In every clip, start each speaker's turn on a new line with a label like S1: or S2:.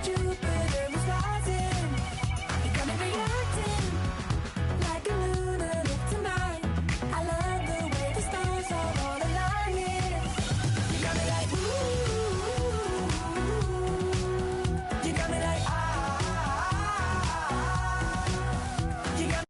S1: Jupiter was rising. You got me reacting like a lunatic tonight. I love the way the stars are all aligning. You got me like ooh. You got me like ah. You got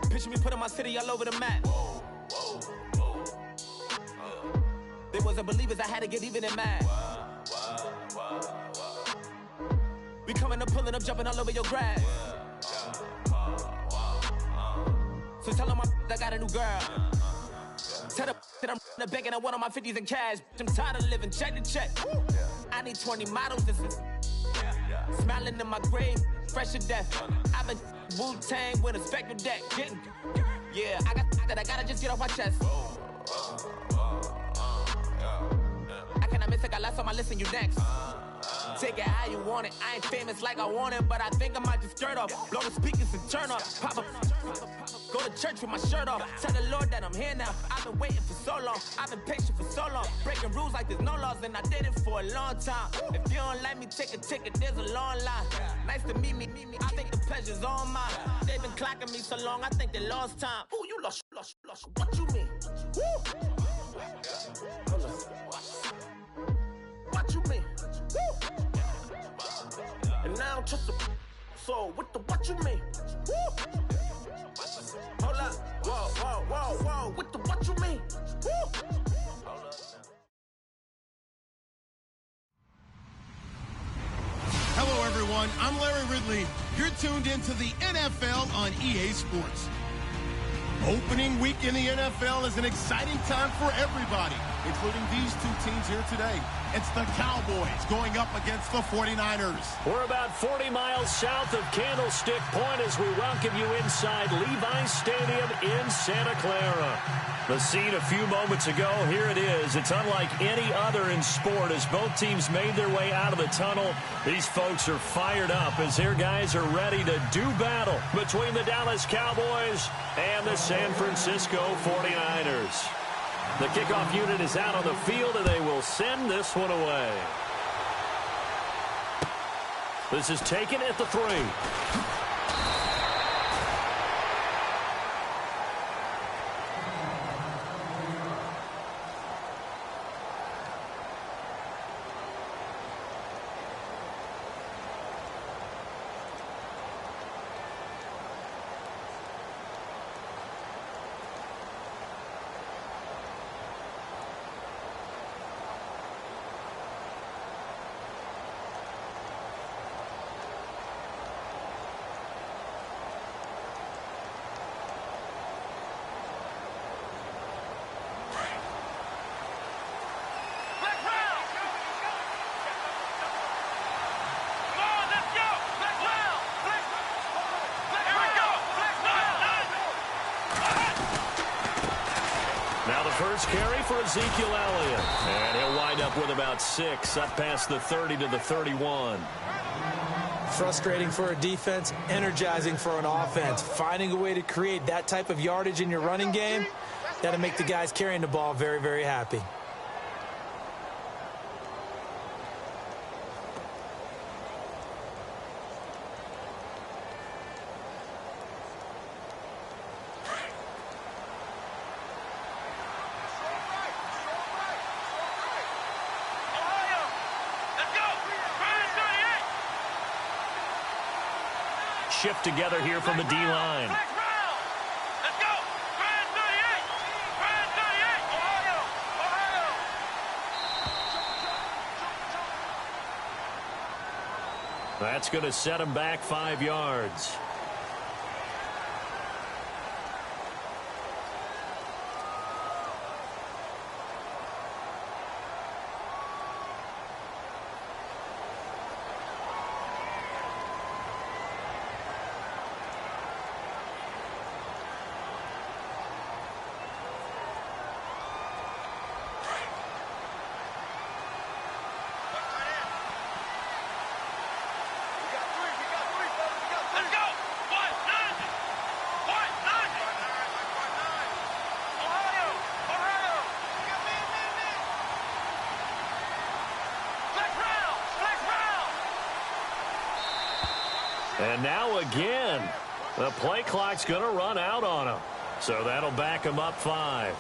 S2: Picture me putting my city all over the map. They wasn't believers, I had to get even and mad. We coming up, pulling up, jumping all over your grass. So tell them I got a new girl. Tell them that I'm the bank and I want on my 50s in cash. I'm tired of living check to check. I need 20 models. This is smiling in my grave, fresh to death. I've been Wu-Tang with a spectral deck. Getting, yeah, I got that I gotta just get off my chest. I cannot miss it, got lots on my list and you next. Take it how you want it. I ain't famous like I want it, but I think I might just skirt off. Blow the speakers and turn up. Pop up. Go to church with my shirt off. Tell the Lord that I'm here now. I've been waiting for so long. I've been patient for so long. Breaking rules like there's no laws, and I did it for a long time. If you don't like me, take a ticket. There's a long line. Nice to meet me. I think the pleasure's all mine. They've been clocking me so long, I think they lost time. Ooh, you lost. What you mean? Woo! What you mean? Woo! And now I'm just a so what you mean? Woo! Hold up, whoa, what you mean? Woo!
S3: Hello, everyone. I'm Larry Ridley. You're tuned into the NFL on EA Sports. Opening week in the NFL is an exciting time for everybody, including these two teams here today. It's the Cowboys going up against the 49ers.
S4: We're about 40 miles south of Candlestick Point as we welcome you inside Levi's Stadium in Santa Clara. The scene a few moments ago, here it is. It's unlike any other in sport as both teams made their way out of the tunnel. These folks are fired up as their guys are ready to do battle between the Dallas Cowboys and the San Francisco 49ers. The kickoff unit is out on the field, and they will send this one away. This is taken at the 3. Now the first carry for Ezekiel Elliott. And he'll wind up with about 6, up past the 30 to the 31.
S5: Frustrating for a defense, energizing for an offense. Finding a way to create that type of yardage in your running game, that'll make the guys carrying the ball very, very happy.
S4: Shift together here from the D-line. That's going to set him back 5 yards. And now again, the play clock's going to run out on him. So that'll back him up 5.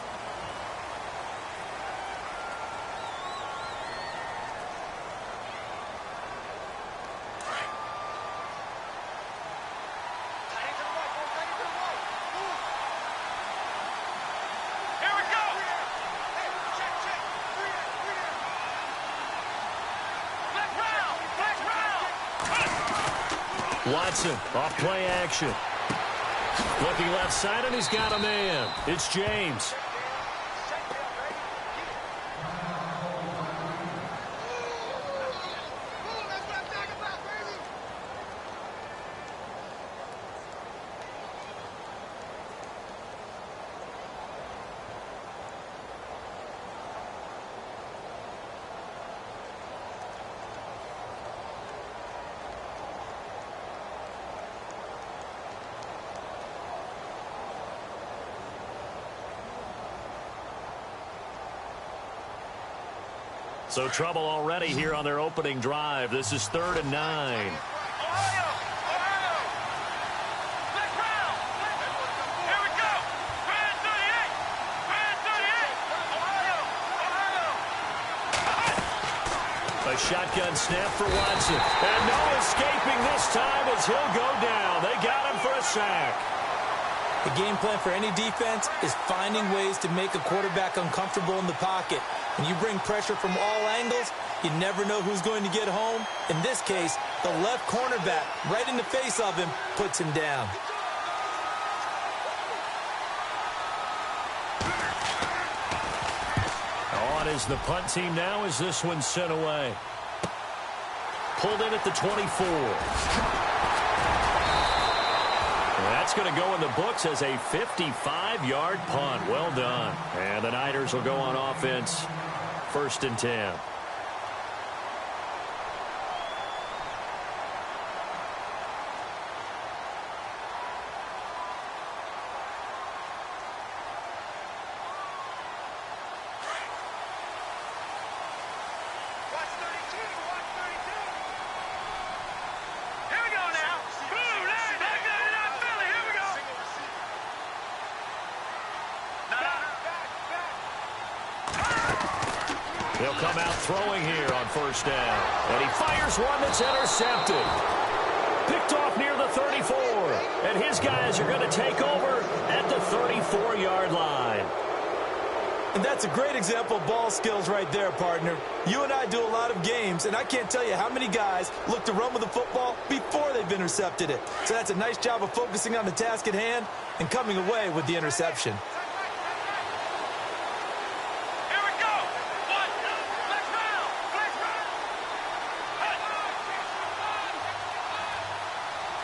S4: Watson, off play action. Looking left side, and he's got a man. It's James. So trouble already here on their opening drive. This is 3rd and 9. A shotgun snap for Watson. And no escaping this time as he'll go down. They got him for a sack.
S5: The game plan for any defense is finding ways to make a quarterback uncomfortable in the pocket. When you bring pressure from all angles, you never know who's going to get home. In this case, the left cornerback, right in the face of him, puts him down.
S4: On is the punt team now as this one's sent away. Pulled in at the 24. That's going to go in the books as a 55-yard punt. Well done. And the Niners will go on offense. 1st and 10. He'll come out throwing here on 1st down. And he fires one that's intercepted. Picked off near the 34. And his guys are going to take over at the 34-yard line.
S5: And that's a great example of ball skills right there, partner. You and I do a lot of games, and I can't tell you how many guys look to run with the football before they've intercepted it. So that's a nice job of focusing on the task at hand and coming away with the interception.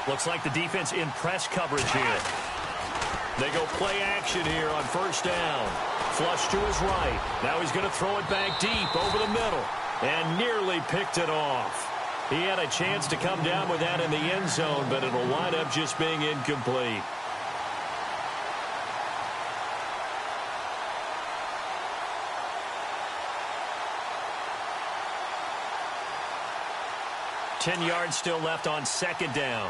S4: Looks like the defense in press coverage here. They go play action here on first down. Flush to his right. Now he's going to throw it back deep over the middle. And nearly picked it off. He had a chance to come down with that in the end zone, but it'll wind up just being incomplete. Ten yards still left on second down.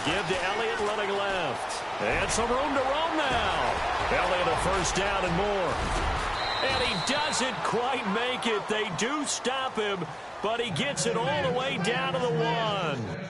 S4: Give to Elliott, running left. And some room to roam now. Elliott a first down and more. And he doesn't quite make it. They do stop him, but he gets it all the way down to the 1.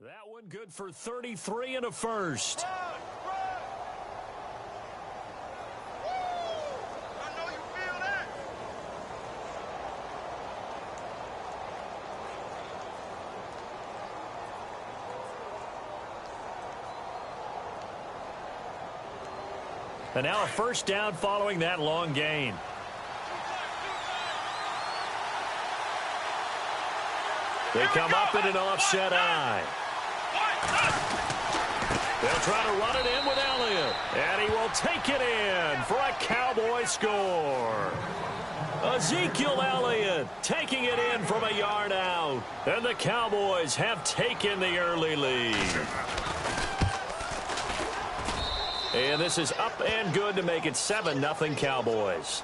S4: That one good for 33 and a first. And now a first down following that long gain. They come up in an offset eye. They'll try to run it in with Elliott. And he will take it in for a Cowboy score. Ezekiel Elliott taking it in from a yard out. And the Cowboys have taken the early lead. And this is up and good to make it 7-0 Cowboys.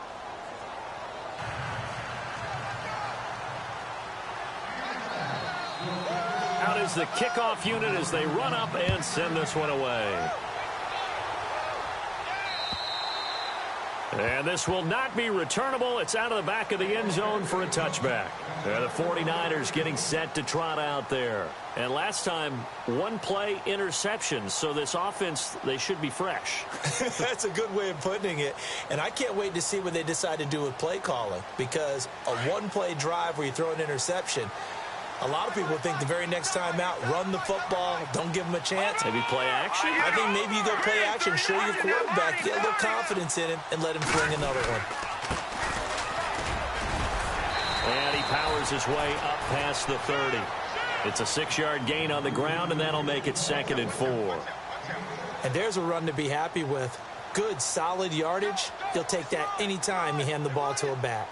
S4: Out is the kickoff unit as they run up and send this one away. And this will not be returnable. It's out of the back of the end zone for a touchback. And the 49ers getting set to trot out there. And last time, one play interception. So this offense, they should be fresh.
S5: That's a good way of putting it. And I can't wait to see what they decide to do with play calling. Because a one-play drive where you throw an interception, a lot of people think the very next time out, run the football, don't give them a chance.
S4: Maybe play action?
S5: I think maybe you go play action, show your quarterback, get a little confidence in him, and let him fling another one.
S4: And he powers his way up past the 30. It's a 6-yard gain on the ground, and that'll make it 2nd and 4.
S5: And there's a run to be happy with. good, solid yardage, you'll take that anytime you hand the ball to a back.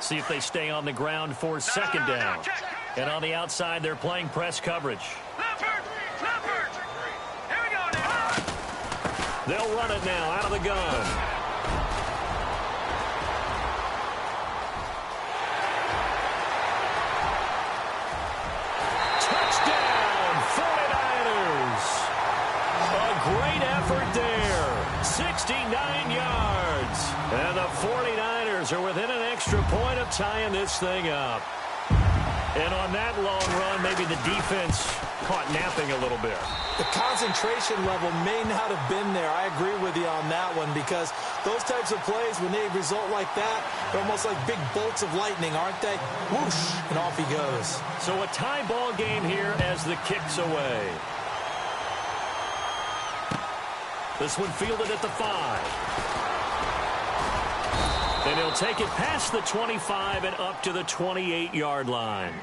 S4: See if they stay on the ground for second down. And on the outside, they're playing press coverage.
S6: Here we go now.
S4: They'll run it now out of the gun. Touchdown, 49ers. A great effort there. 69 yards. And the 49ers are within an extra point of tying this thing up. And on that long run, maybe the defense caught napping a little bit.
S5: The concentration level may not have been there. I agree with you on that one, because those types of plays, when they result like that, they're almost like big bolts of lightning, aren't they? Whoosh, and off he goes.
S4: So a tie ball game here as the kick's away. This one fielded at the 5. And he'll take it past the 25 and up to the 28-yard line.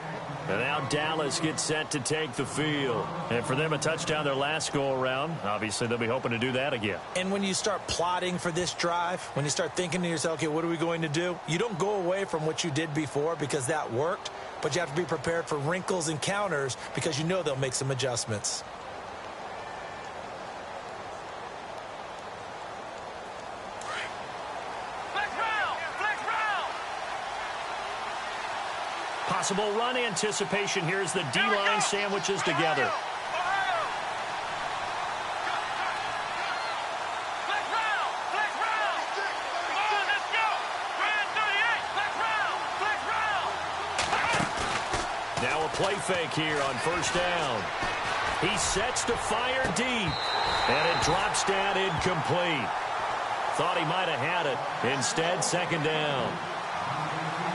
S4: And now Dallas gets set to take the field. And for them, a touchdown their last go-around. Obviously, they'll be hoping to do that again.
S5: And when you start plotting for this drive, when you start thinking to yourself, okay, what are we going to do? You don't go away from what you did before because that worked, but you have to be prepared for wrinkles and counters because you know they'll make some adjustments.
S4: Possible run anticipation. Here's the D-line sandwiches together. Now a play fake here on first down. He sets to fire deep, and it drops down incomplete. Thought he might have had it. Instead, second down.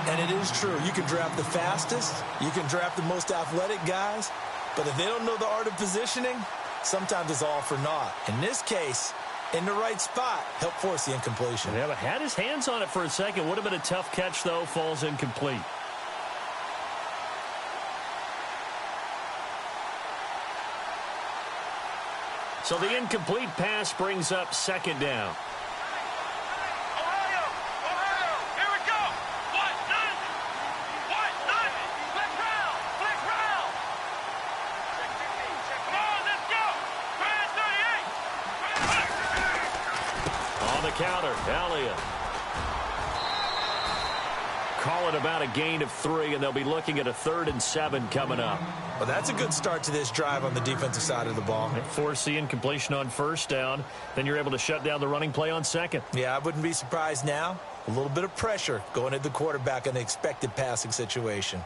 S5: And it is true. You can draft the fastest. You can draft the most athletic guys. But if they don't know the art of positioning, sometimes it's all for naught. In this case, in the right spot, help force the incompletion.
S4: Yeah, but had his hands on it for a second. Would have been a tough catch, though. Falls incomplete. So the incomplete pass brings up second down. Counter, Elliott. Call it about a gain of 3, and they'll be looking at a 3rd and 7 coming up.
S5: Well, that's a good start to this drive on the defensive side of the ball.
S4: Force the incompletion on first down. Then you're able to shut down the running play on second.
S5: Yeah, I wouldn't be surprised now. A little bit of pressure going at the quarterback in the expected passing situation.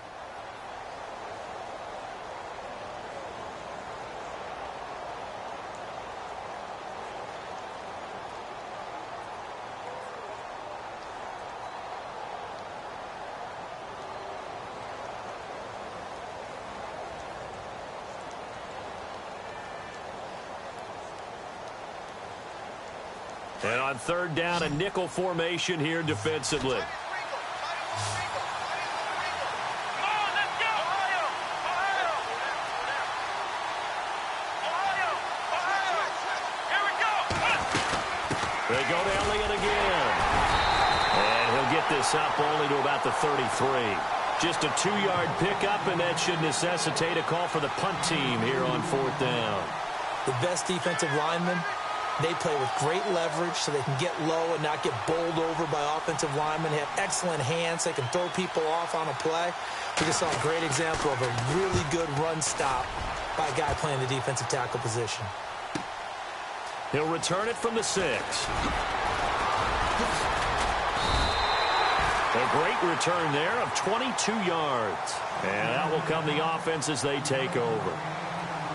S4: And on third down, a nickel formation here defensively. They go to Elliott again. And he'll get this up only to about the 33. Just a 2-yard pickup, and that should necessitate a call for the punt team here on fourth down.
S5: The best defensive linemen, they play with great leverage so they can get low and not get bowled over by offensive linemen. They have excellent hands. They can throw people off on a play. We just saw a great example of a really good run stop by a guy playing the defensive tackle position.
S4: He'll return it from the 6. A great return there of 22 yards. And that will come the offense as they take over.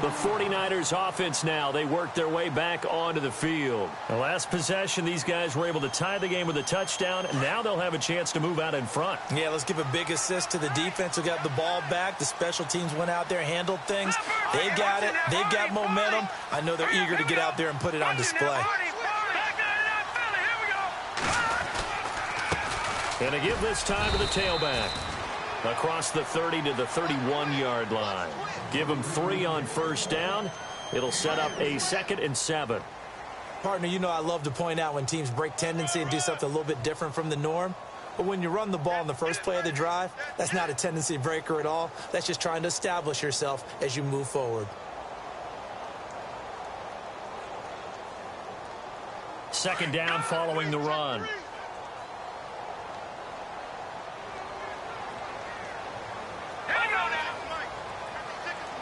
S4: The 49ers offense now, they work their way back onto the field. The last possession, these guys were able to tie the game with a touchdown, and now they'll have a chance to move out in front.
S5: Yeah, let's give a big assist to the defense who got the ball back. The special teams went out there, handled things. They've got it. They've got momentum. I know they're eager to get out there and put it on display.
S4: And to give this time to the tailback. Across the 30 to the 31-yard line. Give them 3 on first down. It'll set up a 2nd and 7.
S5: Partner, you know I love to point out when teams break tendency and do something a little bit different from the norm. But when you run the ball in the first play of the drive, that's not a tendency breaker at all. That's just trying to establish yourself as you move forward.
S4: Second down following the run.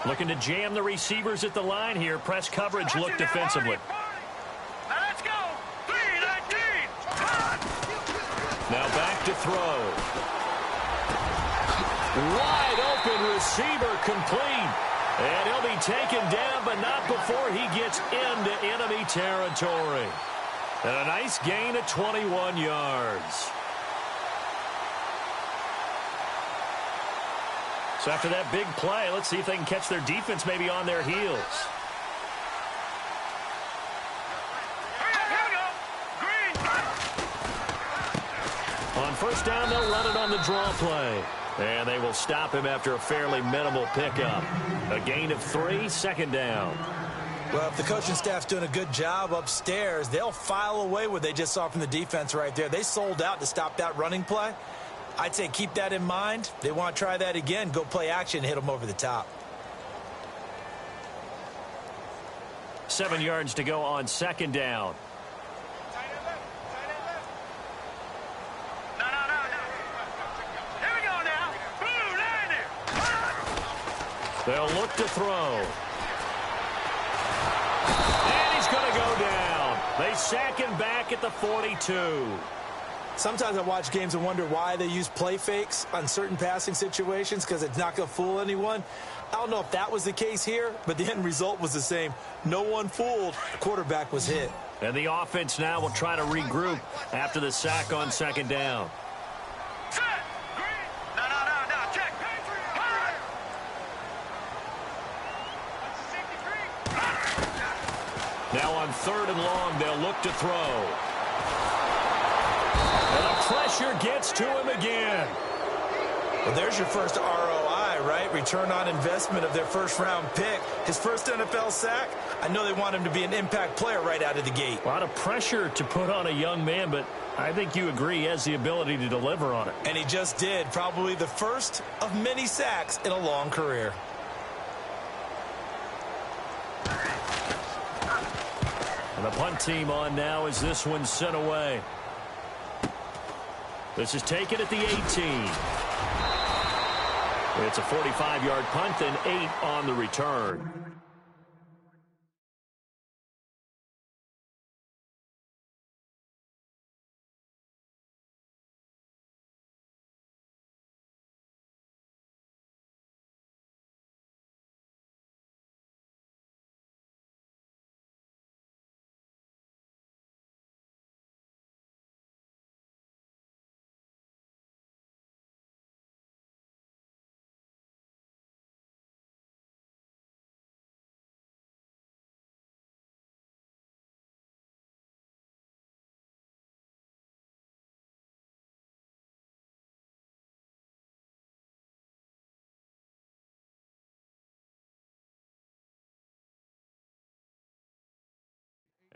S4: Looking to jam the receivers at the line here. Press coverage look defensively.
S6: Now let's go. 3-19.
S4: Now back to throw. Wide open receiver complete. And he'll be taken down, but not before he gets into enemy territory. And a nice gain of 21 yards. So after that big play, let's see if they can catch their defense maybe on their heels.
S6: Here we go. Green.
S4: On first down, they'll run it on the draw play. And they will stop him after a fairly minimal pickup. A gain of 3, 2nd down.
S5: Well, if the coaching staff's doing a good job upstairs, they'll file away what they just saw from the defense right there. They sold out to stop that running play. I'd say keep that in mind. They want to try that again. Go play action, hit them over the top.
S4: 7 yards to go on 2nd down.
S6: No. Here we go now. Blue landing.
S4: They'll look to throw. And he's going to go down. They sack him back at the 42.
S5: Sometimes I watch games and wonder why they use play fakes on certain passing situations because it's not going to fool anyone. I don't know if that was the case here, but the end result was the same. No one fooled. The quarterback was hit.
S4: And the offense now will try to regroup after the sack on 2nd down.
S6: Set. Green. No. Check. Fire.
S4: Now on 3rd and long, they'll look to throw. And the pressure gets to him again.
S5: Well, there's your first ROI, right? Return on investment of their first-round pick. His first NFL sack, I know they want him to be an impact player right out of the gate.
S4: A lot of pressure to put on a young man, but I think you agree he has the ability to deliver on it.
S5: And he just did. Probably the first of many sacks in a long career.
S4: And the punt team on now as this one's sent away. This is taken at the 18. It's a 45-yard punt and 8 on the return.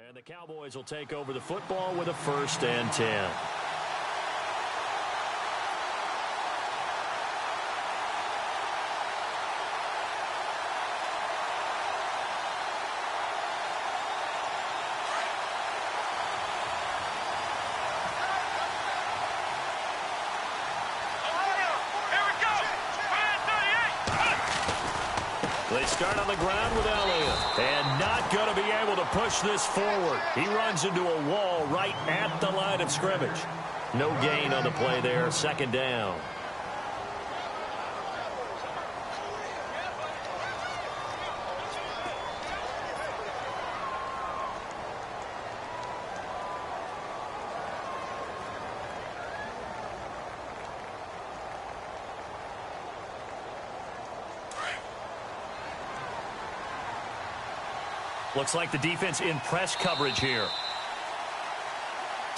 S4: And the Cowboys will take over the football with a 1st and 10. They start on the ground with Elliott. And not going to be able to push this forward. He runs into a wall right at the line of scrimmage. No gain on the play there. 2nd down. Looks like the defense in press coverage here.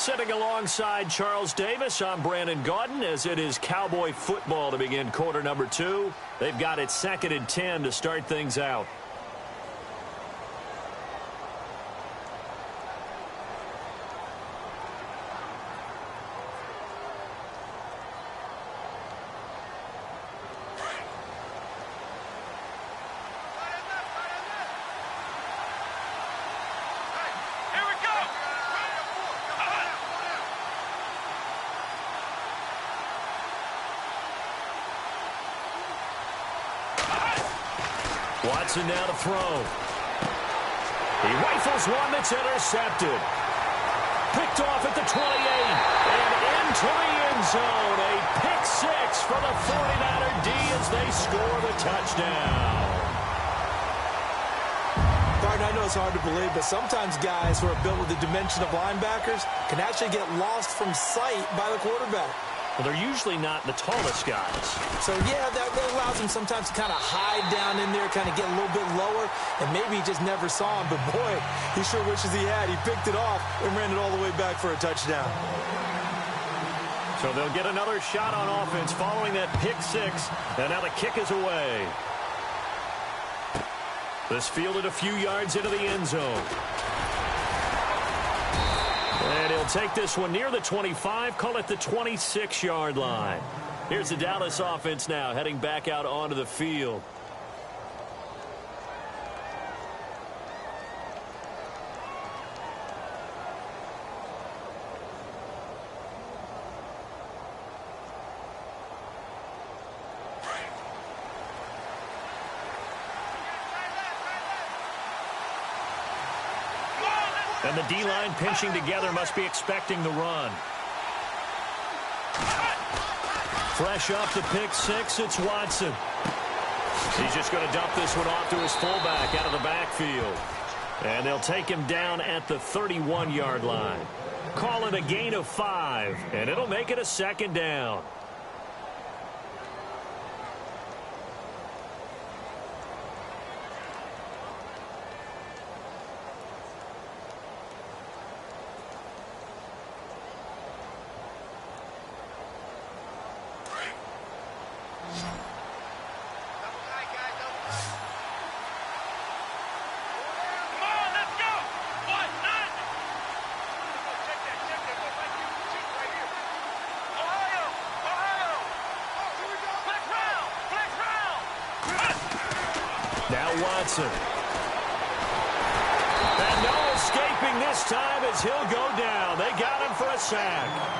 S4: Sitting alongside Charles Davis, I'm Brandon Gaudin, as it is Cowboy football to begin quarter number 2. They've got it 2nd and 10 to start things out. Watson now to throw. He rifles one that's intercepted. Picked off at the 28 and into the end zone. A pick 6 for the 49er D as they score the touchdown.
S5: Gardner, I know it's hard to believe, but sometimes guys who are built with the dimension of linebackers can actually get lost from sight by the quarterback.
S4: Well, they're usually not the tallest guys.
S5: So, yeah, that allows him sometimes to kind of hide down in there, kind of get a little bit lower, and maybe he just never saw him. But, boy, he sure wishes he had. He picked it off and ran it all the way back for a touchdown.
S4: So they'll get another shot on offense following that pick 6, and now the kick is away. This fielded a few yards into the end zone. And he'll take this one near the 25, call it the 26-yard line. Here's the Dallas offense now heading back out onto the field. And the D-line pinching together must be expecting the run. Fresh off the pick 6, it's Watson. He's just going to dump this one off to his fullback out of the backfield. And they'll take him down at the 31-yard line. Call it a gain of 5, and it'll make it a 2nd down. Watson. And no escaping this time as he'll go down. They got him for a sack.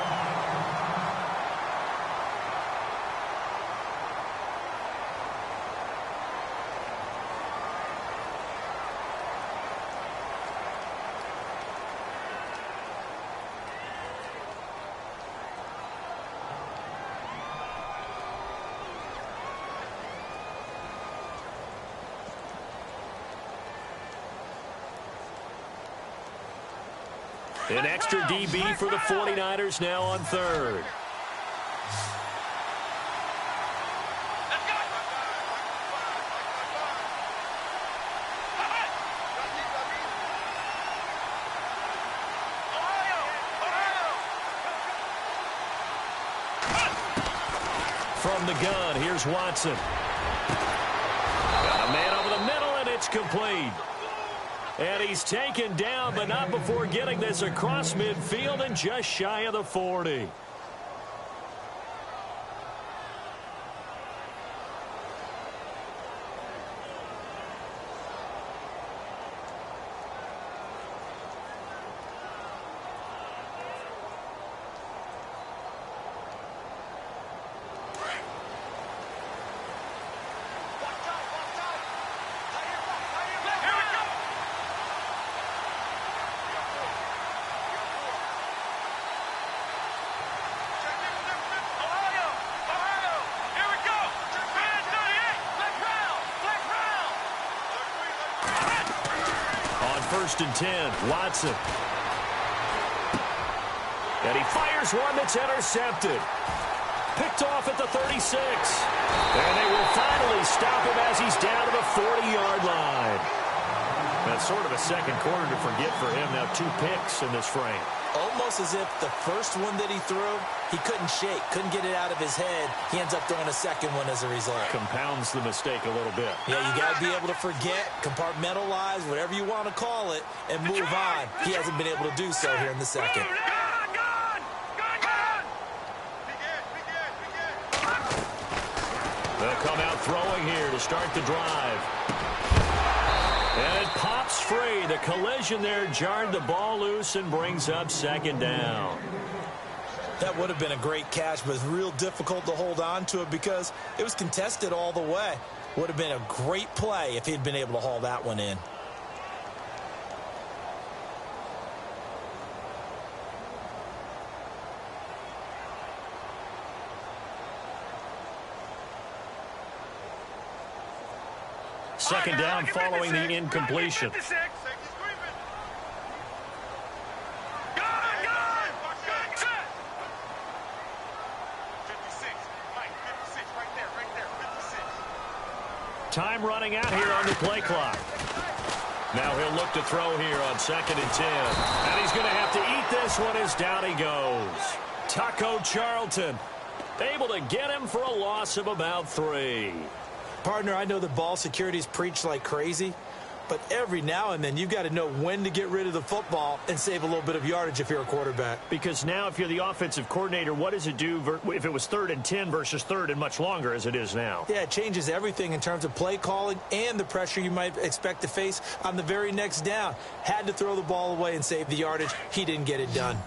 S4: An extra DB for the 49ers now on 3rd. From the gun, here's Watson. Got a man over the middle, and it's complete. And he's taken down, but not before getting this across midfield and just shy of the 40. First and 10, Watson. And he fires one that's intercepted. Picked off at the 36. And they will finally stop him as he's down to the 40-yard line. That's sort of a second quarter to forget for him. Now 2 picks in this frame.
S5: Almost as if the first one that he threw, he couldn't shake, couldn't get it out of his head. He ends up throwing a second one as a result.
S4: Compounds the mistake a little bit.
S5: Yeah, you got to be able to forget, compartmentalize, whatever you want to call it, and move on. He hasn't been able to do so here in the second.
S4: They'll come out throwing here to start the drive. And it pops free. The collision there jarred the ball loose and brings up second down.
S5: That would have been a great catch, but it's real difficult to hold on to it because it was contested all the way. Would have been a great play if he'd been able to haul that one in.
S4: Second down following the incompletion. Time running out here on the play clock. Now he'll look to throw here on 2nd and 10. And he's going to have to eat this one as down he goes. Taco Charlton able to get him for a loss of about 3.
S5: Partner, I know the ball security's preached like crazy, but every now and then you've got to know when to get rid of the football and save a little bit of yardage if you're a quarterback.
S4: Because now if you're the offensive coordinator, what does it do if it was 3rd and 10 versus 3rd and much longer as it is now?
S5: Yeah, it changes everything in terms of play calling and the pressure you might expect to face on the very next down. Had to throw the ball away and save the yardage. He didn't get it done.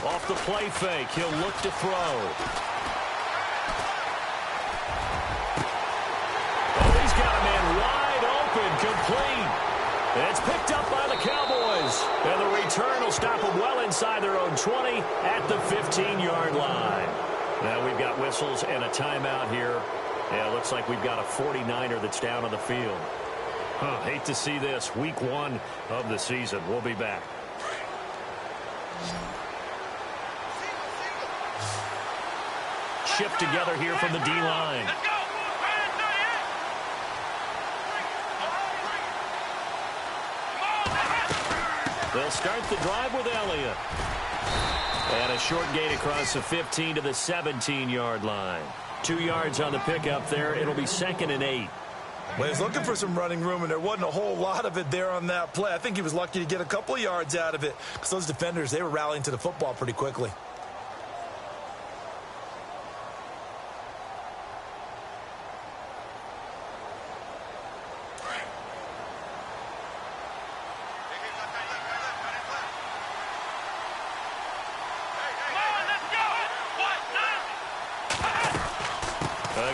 S4: Off the play fake, he'll look to throw. Oh, he's got a man wide open, complete. And it's picked up by the Cowboys. And the return will stop them well inside their own 20 at the 15-yard line. Now we've got whistles and a timeout here. Yeah, it looks like we've got a 49er that's down on the field. Hate to see this. Week 1 of the season. We'll be back. Shift together here from the D-line. They'll start the drive with Elliott. And a short gain across the 15 to the 17-yard line. 2 yards on the pickup there. It'll be 2nd and 8.
S5: Well, he was looking for some running room, and there wasn't a whole lot of it there on that play. I think he was lucky to get a couple of yards out of it because those defenders, they were rallying to the football pretty quickly.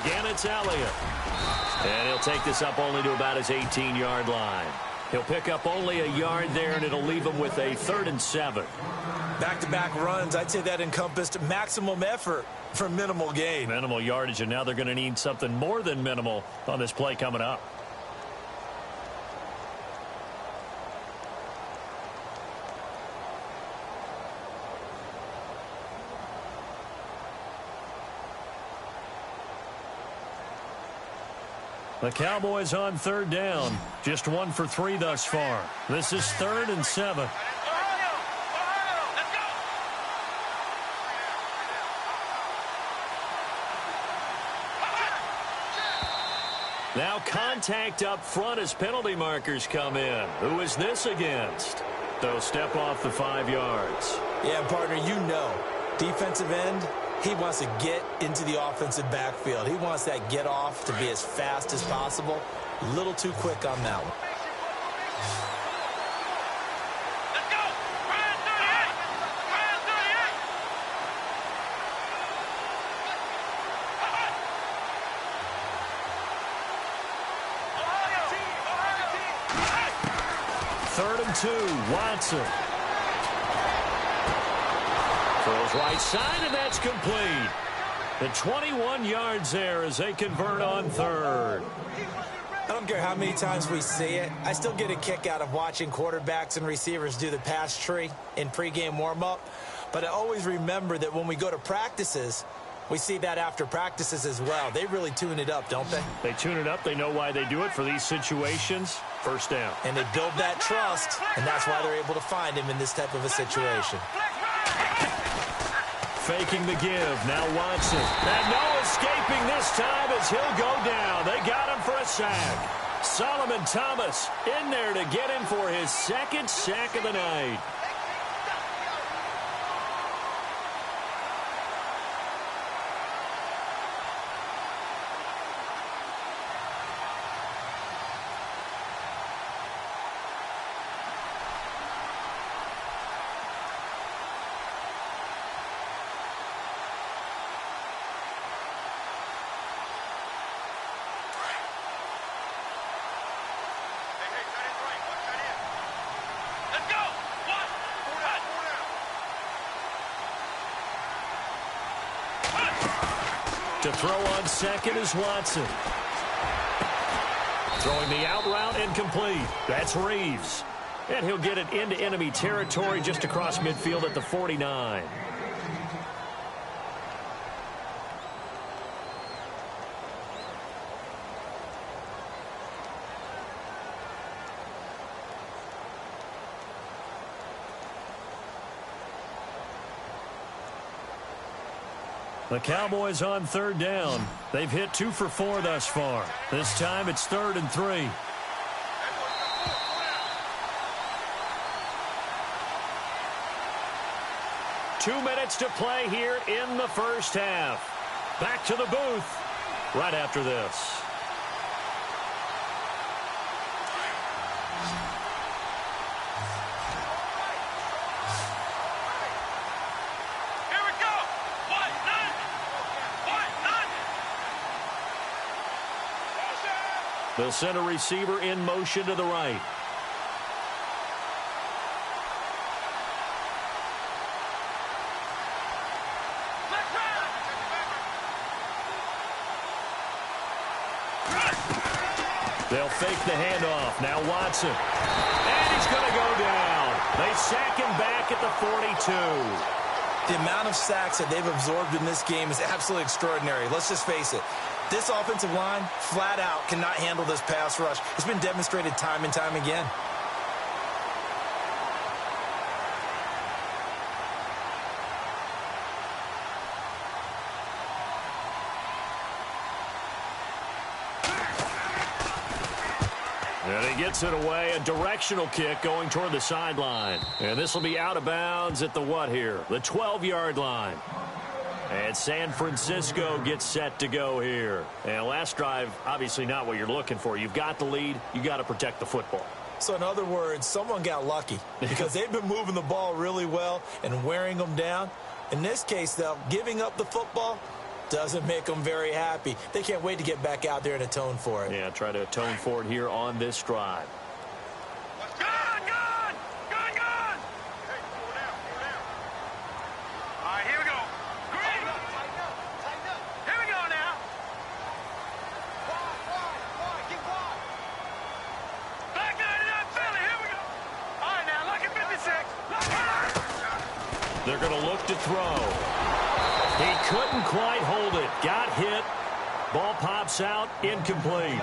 S4: Again, it's Elliott. And he'll take this up only to about his 18-yard line. He'll pick up only a yard there, and it'll leave him with a 3rd and 7.
S5: Back-to-back runs, I'd say that encompassed maximum effort for minimal gain.
S4: Minimal yardage, and now they're going to need something more than minimal on this play coming up. The Cowboys on 3rd down. Just 1 for 3 thus far. This is 3rd and 7. Now contact up front as penalty markers come in. Who is this against? They'll step off the 5 yards.
S5: Yeah, partner, you know, defensive end, he wants to get into the offensive backfield. He wants that get off to be as fast as possible. A little too quick on that one.
S6: Let's go! Ryan 38! Ryan
S4: 3rd and 2, Watson. Throws right side, and that's complete. The 21 yards there as they convert on 3rd.
S5: I don't care how many times we see it. I still get a kick out of watching quarterbacks and receivers do the pass tree in pregame warm-up. But I always remember that when we go to practices, we see that after practices as well. They really tune it up, don't they?
S4: They tune it up. They know why they do it for these situations. First down.
S5: And they build that trust, and that's why they're able to find him in this type of a situation.
S4: Faking the give. Now Watson. And no escaping this time as he'll go down. They got him for a sack. Solomon Thomas in there to get him for his second sack of the night. To throw on second is Watson. Throwing the out route incomplete. That's Reeves. And he'll get it into enemy territory just across midfield at the 49. The Cowboys on third down. They've hit 2 for 4 thus far. This time it's 3rd and 3. Two minutes to play here in the first half. Back to the booth right after this. The center receiver in motion to the right. They'll fake the handoff. Now Watson. And he's going to go down. They sack him back at the 42.
S5: The amount of sacks that they've absorbed in this game is absolutely extraordinary. Let's just face it. This offensive line, flat out, cannot handle this pass rush. It's been demonstrated time and time again.
S4: And he gets it away. A directional kick going toward the sideline. And this will be out of bounds at the what here? The 12-yard line. And San Francisco gets set to go here. And last drive, obviously not what you're looking for. You've got the lead. You got to protect the football.
S5: So in other words, someone got lucky because they've been moving the ball really well and wearing them down. In this case, though, giving up the football doesn't make them very happy. They can't wait to get back out there and atone for it.
S4: Yeah, try to atone for it here on this drive. They're going to look to throw. He couldn't quite hold it. Got hit. Ball pops out. Incomplete.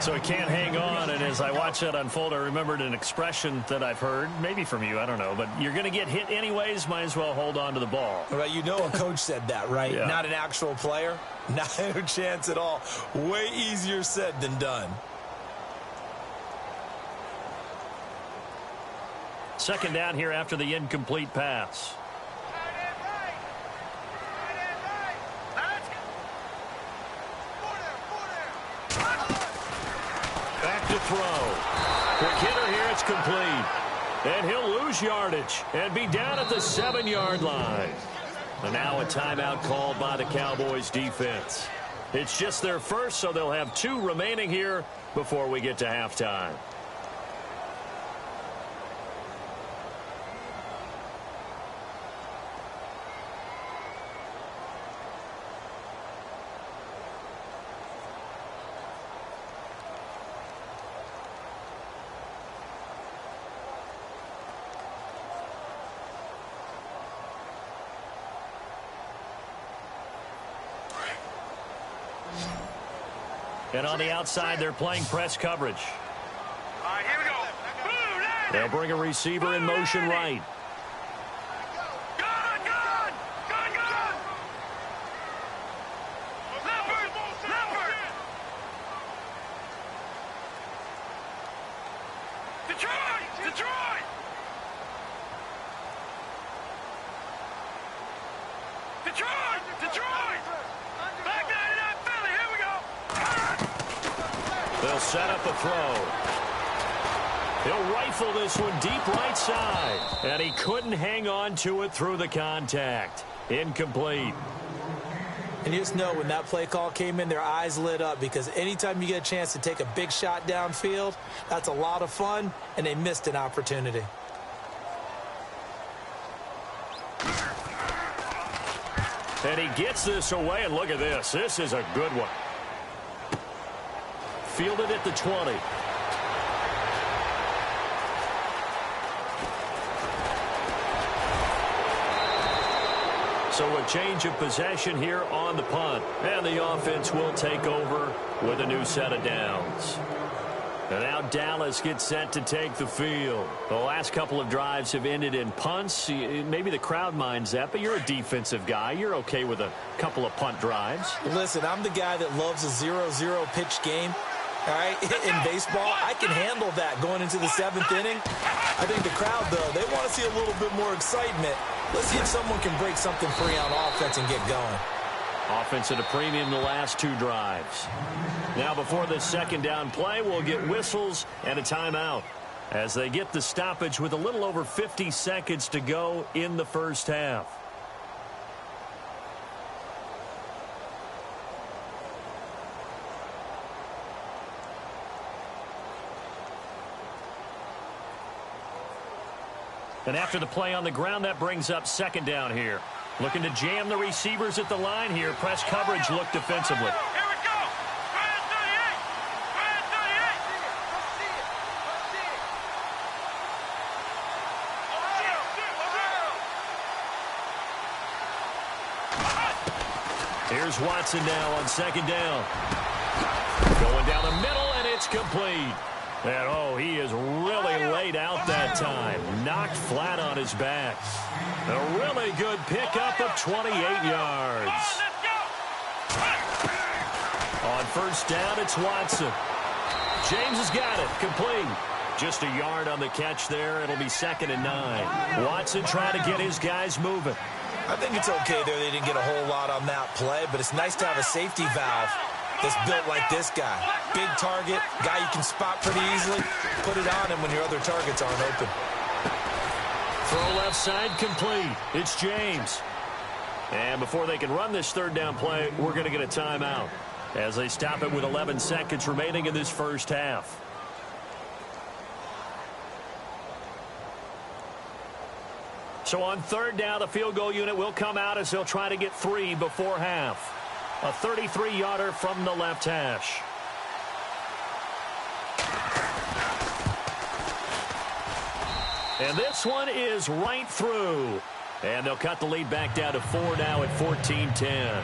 S4: So he can't hang on. And as I watch that unfold, I remembered an expression that I've heard, maybe from you, I don't know. But you're going to get hit anyways. Might as well hold on to the ball.
S5: Well, you know a coach said that, right?
S4: Yeah.
S5: Not an actual player. Not a chance at all. Way easier said than done.
S4: Second down here after the incomplete pass. Back to throw. Quick hitter here, it's complete. And he'll lose yardage and be down at the 7-yard line. And now a timeout called by the Cowboys defense. It's just their first, so they'll have 2 remaining here before we get to halftime. And on the outside, they're playing press coverage.
S6: All right, here we go. Blue, landing.
S4: They'll bring a receiver in motion right.
S6: Gun, gun. Gun, gun. Leopard, leopard. Detroit, Detroit. Detroit, Detroit. Back 99 Philly, here we go.
S4: They'll set up a throw. He'll rifle this one deep right side. And he couldn't hang on to it through the contact. Incomplete.
S5: And you just know when that play call came in, their eyes lit up, because anytime you get a chance to take a big shot downfield, that's a lot of fun, and they missed an opportunity.
S4: And he gets this away, and look at this. This is a good one. Fielded at the 20. So a change of possession here on the punt. And the offense will take over with a new set of downs. And now Dallas gets set to take the field. The last couple of drives have ended in punts. Maybe the crowd minds that, but you're a defensive guy. You're okay with a couple of punt drives.
S5: Listen, I'm the guy that loves a 0-0 pitch game. All right, in baseball, I can handle that going into the 7th inning. I think the crowd, though, they want to see a little bit more excitement. Let's see if someone can break something free on offense and get going.
S4: Offense at a premium the last two drives. Now before this second down play, we'll get whistles and a timeout as they get the stoppage with a little over 50 seconds to go in the first half. And after the play on the ground, that brings up second down here. Looking to jam the receivers at the line here. Press coverage look defensively.
S6: Here we go. Brand 38. Brand 38.
S4: Here's Watson now on second down. Going down the middle, and it's complete. And, oh, he is really laid out that time. Knocked flat on his back. A really good pickup of 28 yards. On first down, it's Watson. James has got it. Complete. Just a yard on the catch there. It'll be 2nd and 9. Watson trying to get his guys moving.
S5: I think it's okay there. They didn't get a whole lot on that play, but it's nice to have a safety valve that's built like this guy. Big target, guy you can spot pretty easily. Put it on him when your other targets aren't open.
S4: Throw left side complete. It's James. And before they can run this third down play, we're going to get a timeout as they stop it with 11 seconds remaining in this first half. So on third down, the field goal unit will come out as they'll try to get 3 before half. A 33-yarder from the left hash. And this one is right through. And they'll cut the lead back down to 4 now at 14-10.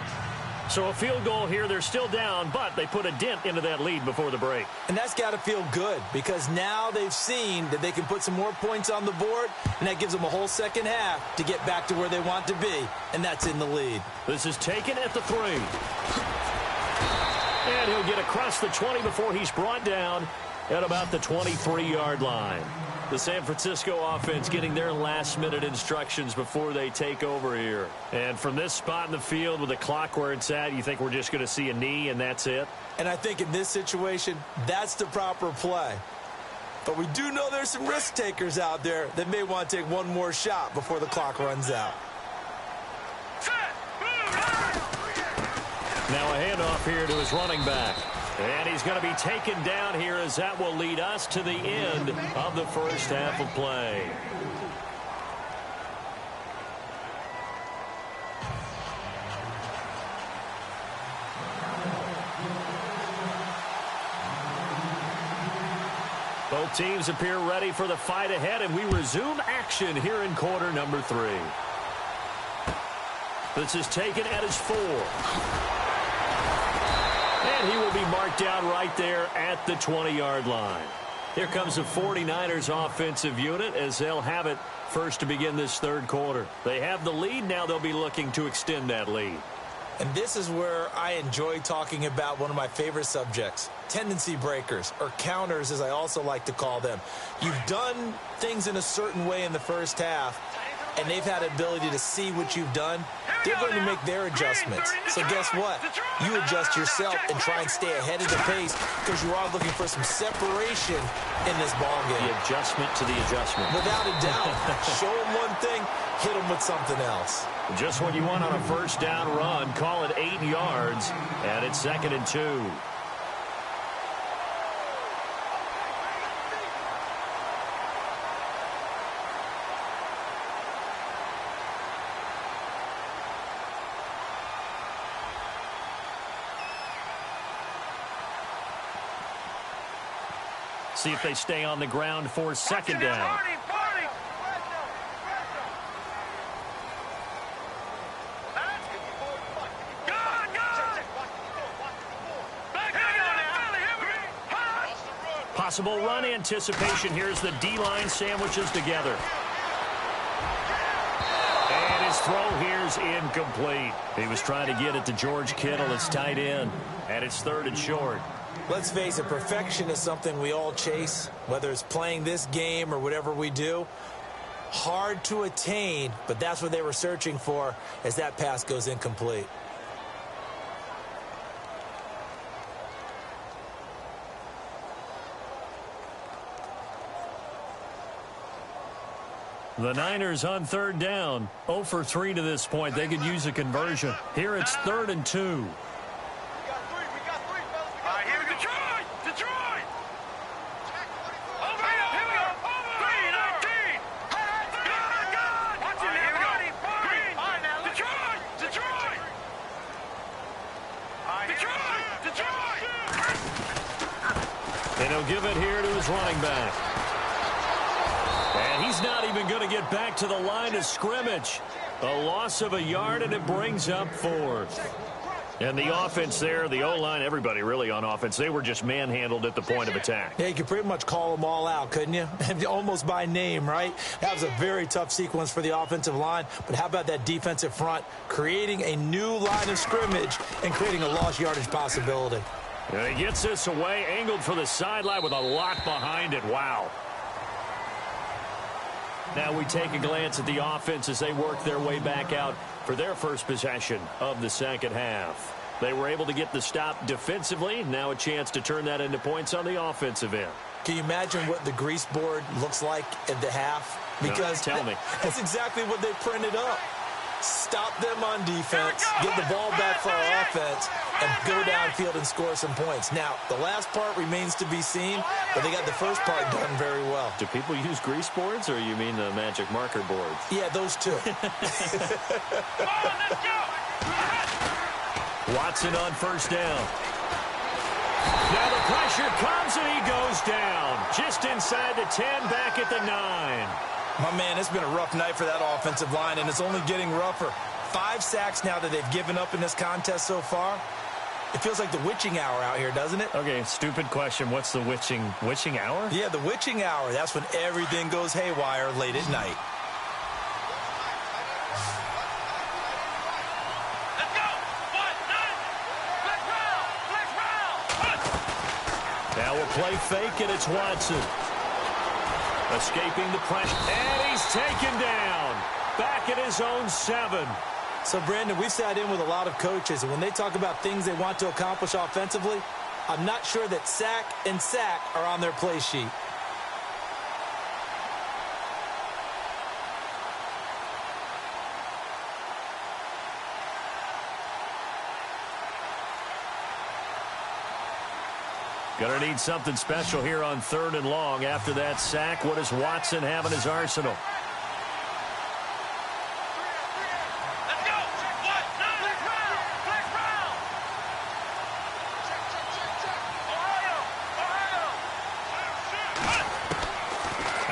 S4: So a field goal here. They're still down, but they put a dent into that lead before the break.
S5: And that's got to feel good, because now they've seen that they can put some more points on the board, and that gives them a whole second half to get back to where they want to be, and that's in the lead.
S4: This is taken at the 3. And he'll get across the 20 before he's brought down at about the 23-yard line. The San Francisco offense getting their last-minute instructions before they take over here. And from this spot in the field with the clock where it's at, you think we're just going to see a knee and that's it?
S5: And I think in this situation, that's the proper play. But we do know there's some risk takers out there that may want to take one more shot before the clock runs out.
S4: Now a handoff here to his running back. And he's going to be taken down here as that will lead us to the end of the first half of play. Both teams appear ready for the fight ahead, and we resume action here in quarter number 3. This is taken at his 4. And he will be marked down right there at the 20-yard line. Here comes the 49ers offensive unit as they'll have it first to begin this third quarter. They have the lead. Now they'll be looking to extend that lead.
S5: And this is where I enjoy talking about one of my favorite subjects, tendency breakers, or counters as I also like to call them. You've done things in a certain way in the first half, and they've had the ability to see what you've done. They're going to make their adjustments. So guess what? You adjust yourself and try and stay ahead of the pace because you are looking for some separation in this ball game.
S4: The adjustment to the adjustment.
S5: Without a doubt. Show them one thing, hit them with something else.
S4: Just what you want on a first down run. Call it 8 yards, and it's 2nd and 2. See if they stay on the ground for 2nd down. Possible run anticipation. Here's the D-line sandwiches together. And his throw here's incomplete. He was trying to get it to George Kittle, his tight end. And it's 3rd and short.
S5: Let's face it, perfection is something we all chase, whether it's playing this game or whatever we do. Hard to attain, but that's what they were searching for as that pass goes incomplete.
S4: The Niners on 3rd down. 0 for 3 to this point. They could use a conversion. Here it's 3rd and 2. And he'll give it here to his running back. And he's not even going to get back to the line of scrimmage. A loss of a yard, and it brings up 4th. And the offense there, the O-line, everybody really on offense, they were just manhandled at the point of attack.
S5: Yeah, you could pretty much call them all out, couldn't you? Almost by name, right? That was a very tough sequence for the offensive line. But how about that defensive front creating a new line of scrimmage and creating a lost yardage possibility?
S4: And he gets this away, angled for the sideline with a lot behind it. Wow. Now we take a glance at the offense as they work their way back out for their first possession of the second half. They were able to get the stop defensively. Now a chance to turn that into points on the offensive end.
S5: Can you imagine what the grease board looks like at the half? Because
S4: no, tell me.
S5: That's exactly what they printed up. Stop them on defense, get the ball back for our offense, and go downfield and score some points. Now, the last part remains to be seen, but they got the first part done very well.
S4: Do people use grease boards, or you mean the magic marker boards?
S5: Yeah, those two.
S4: Watson on first down. Now the pressure comes, and he goes down. Just inside the 10, back at the 9.
S5: My man, it's been a rough night for that offensive line, and it's only getting rougher. 5 sacks now that they've given up in this contest so far. It feels like the witching hour out here, doesn't it?
S4: Okay, stupid question. What's the witching hour?
S5: Yeah, the witching hour. That's when everything goes haywire late at night.
S6: Let's go! 1, 9, let's round!
S4: Now we'll play fake, and it's Watson. Escaping the pressure, and he's taken down. Back at his own 7.
S5: So, Brandon, we've sat in with a lot of coaches, and when they talk about things they want to accomplish offensively, I'm not sure that sack and sack are on their play sheet.
S4: Gonna need something special here on 3rd and long. After that sack, what does Watson have in his arsenal?
S6: Let's go! 1, 9, let's round! Let's round! Ohio!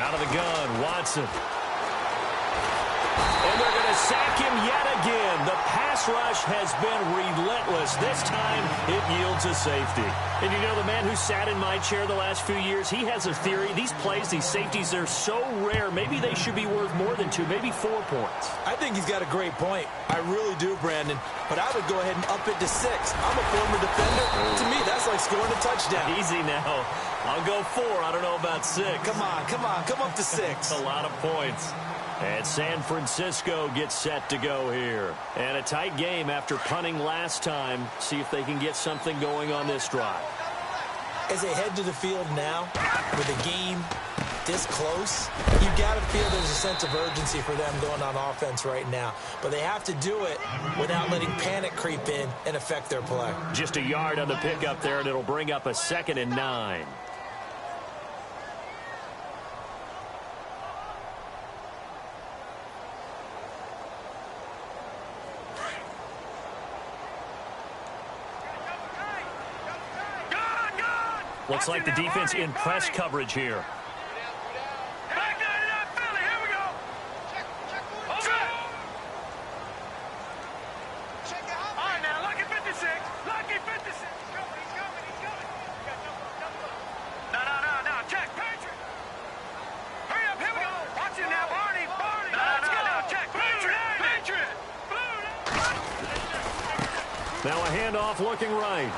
S4: Out of the gun, Watson. And they're gonna sack him yet again. The pass pass rush has been relentless. This time, it yields a safety.
S7: And you know, the man who sat in my chair the last few years, he has a theory. These plays, these safeties, they're so rare. Maybe they should be worth more than 2, maybe 4 points.
S5: I think he's got a great point. I really do, Brandon. But I would go ahead and up it to 6. I'm a former defender. To me, that's like scoring a touchdown.
S4: Easy now. I'll go 4. I don't know about 6.
S5: Come on. Come up to 6.
S4: A lot of points. And San Francisco gets set to go here. And a tight game after punting last time. See if they can get something going on this drive.
S5: As they head to the field now, with the game this close, you got to feel there's a sense of urgency for them going on offense right now. But they have to do it without letting panic creep in and affect their play.
S4: Just a yard on the pickup there, and it'll bring up a 2nd and 9. Looks like the defense in press coverage here.
S6: Back 99 Philly, here we go. Hold it. All right, now, lucky 56. Lucky 56. He's coming. No. Check. Patriot. Hurry up, here we go. Watch it now, Barney. No, check. Patriot.
S4: Now a handoff looking right.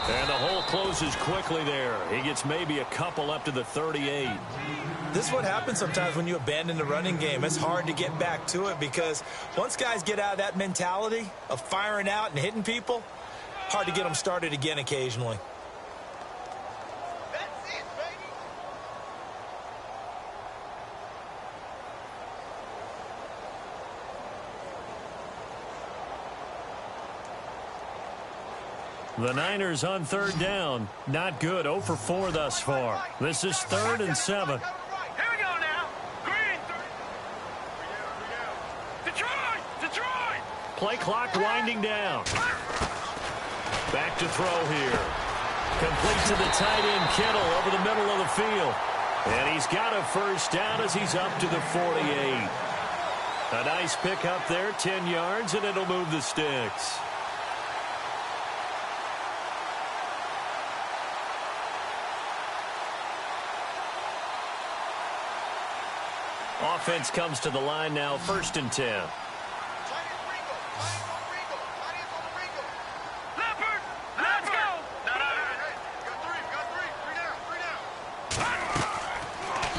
S4: And the hole closes quickly there. He gets maybe a couple up to the 38.
S5: This is what happens sometimes when you abandon the running game. It's hard to get back to it because once guys get out of that mentality of firing out and hitting people, hard to get them started again occasionally.
S4: The Niners on 3rd down. Not good. 0 for 4 thus far. This is 3rd and 7.
S6: Here we go now. Green. Detroit.
S4: Play clock winding down. Back to throw here. Complete to the tight end, Kittle, over the middle of the field. And he's got a first down as he's up to the 48. A nice pick up there, 10 yards, and it'll move the sticks. Offense comes to the line now, 1st and 10.
S6: Leopard, let's go.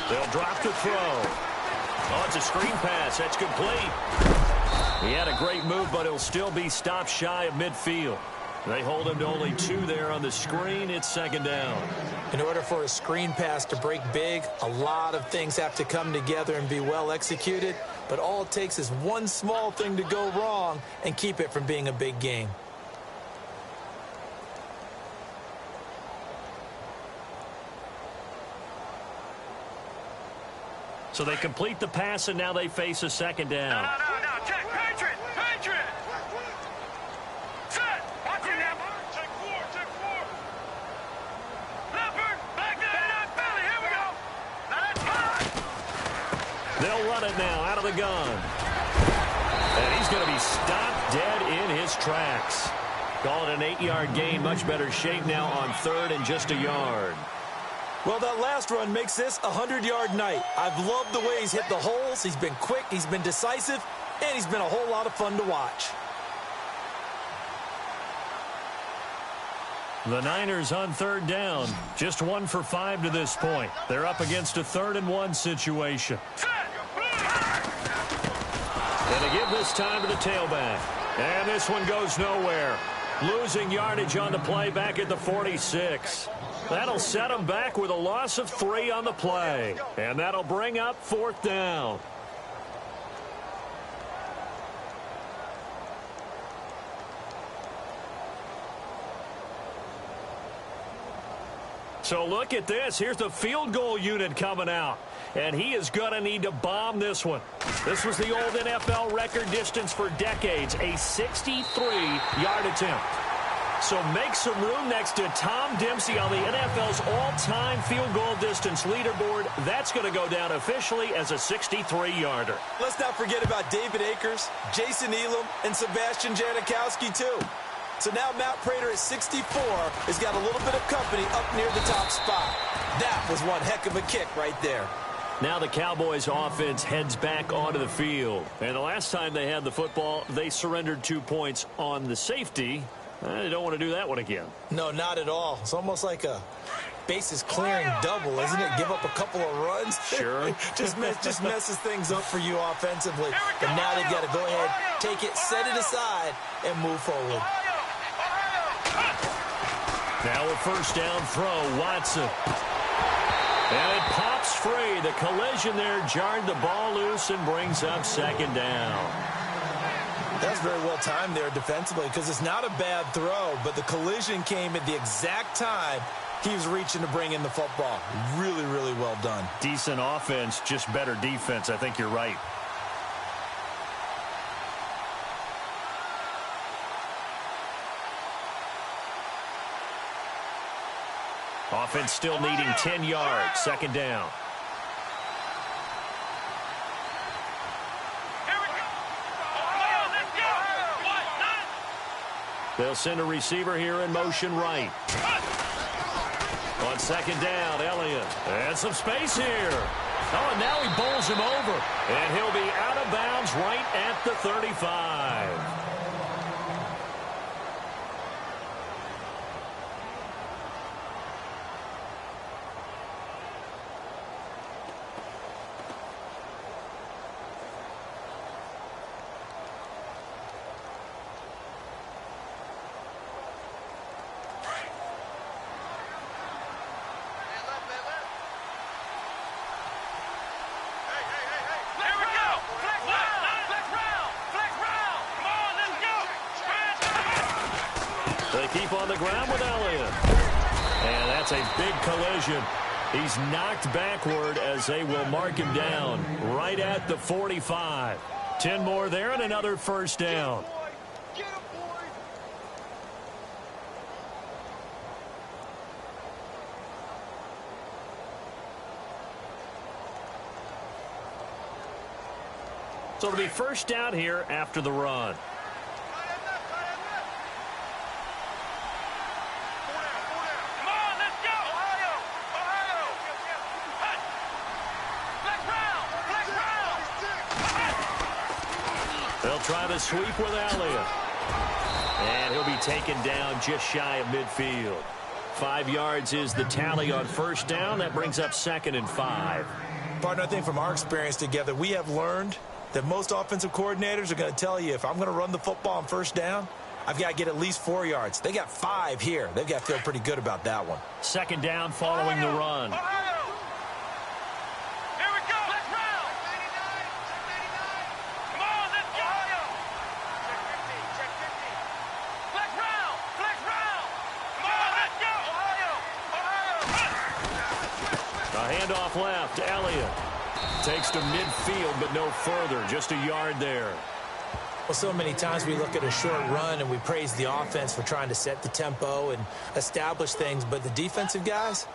S4: They'll drop the throw. Oh, it's a screen pass. That's complete. He had a great move, but he'll still be stopped shy of midfield. They hold him to only 2 there on the screen. It's 2nd down.
S5: In order for a screen pass to break big, a lot of things have to come together and be well executed. But all it takes is one small thing to go wrong and keep it from being a big game.
S4: So they complete the pass, and now they face a 2nd down.
S6: No. Check. Patriot. Set. Watch it now. Check 4. Leopard, back 99 Philly, here we go. Now that's fine.
S4: They'll run it now out of the gun. And he's going to be stopped dead in his tracks. Call it an 8-yard gain. Much better shape now on 3rd and just a yard.
S5: Well, that last run makes this a 100-yard night. I've loved the way he's hit the holes. He's been quick, he's been decisive, and he's been a whole lot of fun to watch.
S4: The Niners on 3rd down. Just 1 for 5 to this point. They're up against a 3rd and 1 situation. And they give this time to the tailback. And this one goes nowhere. Losing yardage on the play back at the 46. That'll set them back with a loss of 3 on the play. And that'll bring up 4th down. So look at this. Here's the field goal unit coming out. And he is going to need to bomb this one. This was the old NFL record distance for decades, a 63-yard attempt.
S7: So make some room next to Tom Dempsey on the NFL's all-time field goal distance leaderboard. That's going to go down officially as a 63-yarder.
S5: Let's not forget about David Akers, Jason Elam, and Sebastian Janikowski, too. So now Matt Prater at 64 has got a little bit of company up near the top spot. That was one heck of a kick right there.
S7: Now the Cowboys offense heads back onto the field. And the last time they had the football, they surrendered 2 points on the safety. They don't want to do that one again.
S5: No, not at all. It's almost like a bases clearing double, isn't it? Give up a couple of runs.
S7: Sure.
S5: just messes things up for you offensively. But now they've got to go ahead, take it, set it aside, and move forward.
S7: Now a first down throw, Watson. And it pops free. The collision there jarred the ball loose and brings up second down.
S5: That's very well timed there defensively because it's not a bad throw, but the collision came at the exact time he was reaching to bring in the football. Really, really well done.
S7: Decent offense, just better defense. I think you're right. Offense still needing 10 yards. Second down. They'll send a receiver here in motion right. On second down, Elliott. And some space here. Oh, and now he bowls him over. And he'll be out of bounds right at the 35. Keep on the ground with Elliott. And that's a big collision. He's knocked backward as they will mark him down right at the 45. 10 more there and another first down. So it'll be first down here after the run. They'll try the sweep with Elliott. And he'll be taken down just shy of midfield. 5 yards is the tally on first down. That brings up second and 5.
S5: Partner, I think from our experience together, we have learned that most offensive coordinators are going to tell you if I'm going to run the football on first down, I've got to get at least 4 yards. They got 5 here. They've got to feel pretty good about that one.
S7: Second down following the run. Handoff left. Elliott takes to midfield, but no further. Just a yard there.
S5: Well, so many times we look at a short run and we praise the offense for trying to set the tempo and establish things. But the defensive guys,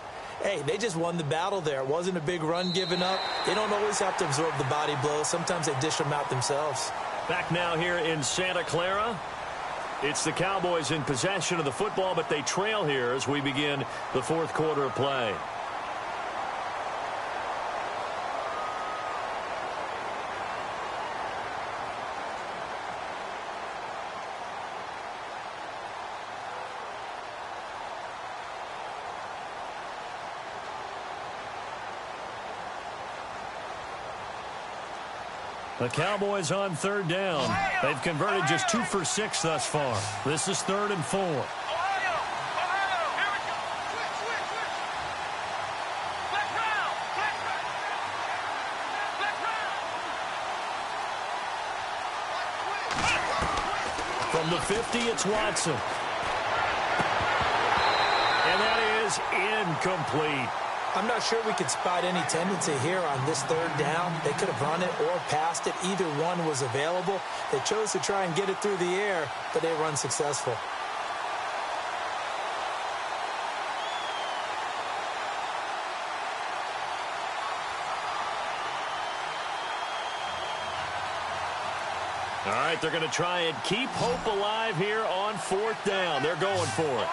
S5: hey, they just won the battle there. It wasn't a big run given up. They don't always have to absorb the body blows. Sometimes they dish them out themselves.
S7: Back now here in Santa Clara. It's the Cowboys in possession of the football, but they trail here as we begin the fourth quarter of play. The Cowboys on third down. They've converted just 2 for 6 thus far. This is 3rd and 4. From the 50, it's Watson. And that is incomplete.
S5: I'm not sure we could spot any tendency here on this third down. They could have run it or passed it. Either one was available. They chose to try and get it through the air, but they were unsuccessful.
S7: All right, they're going to try and keep hope alive here on 4th down. They're going for it.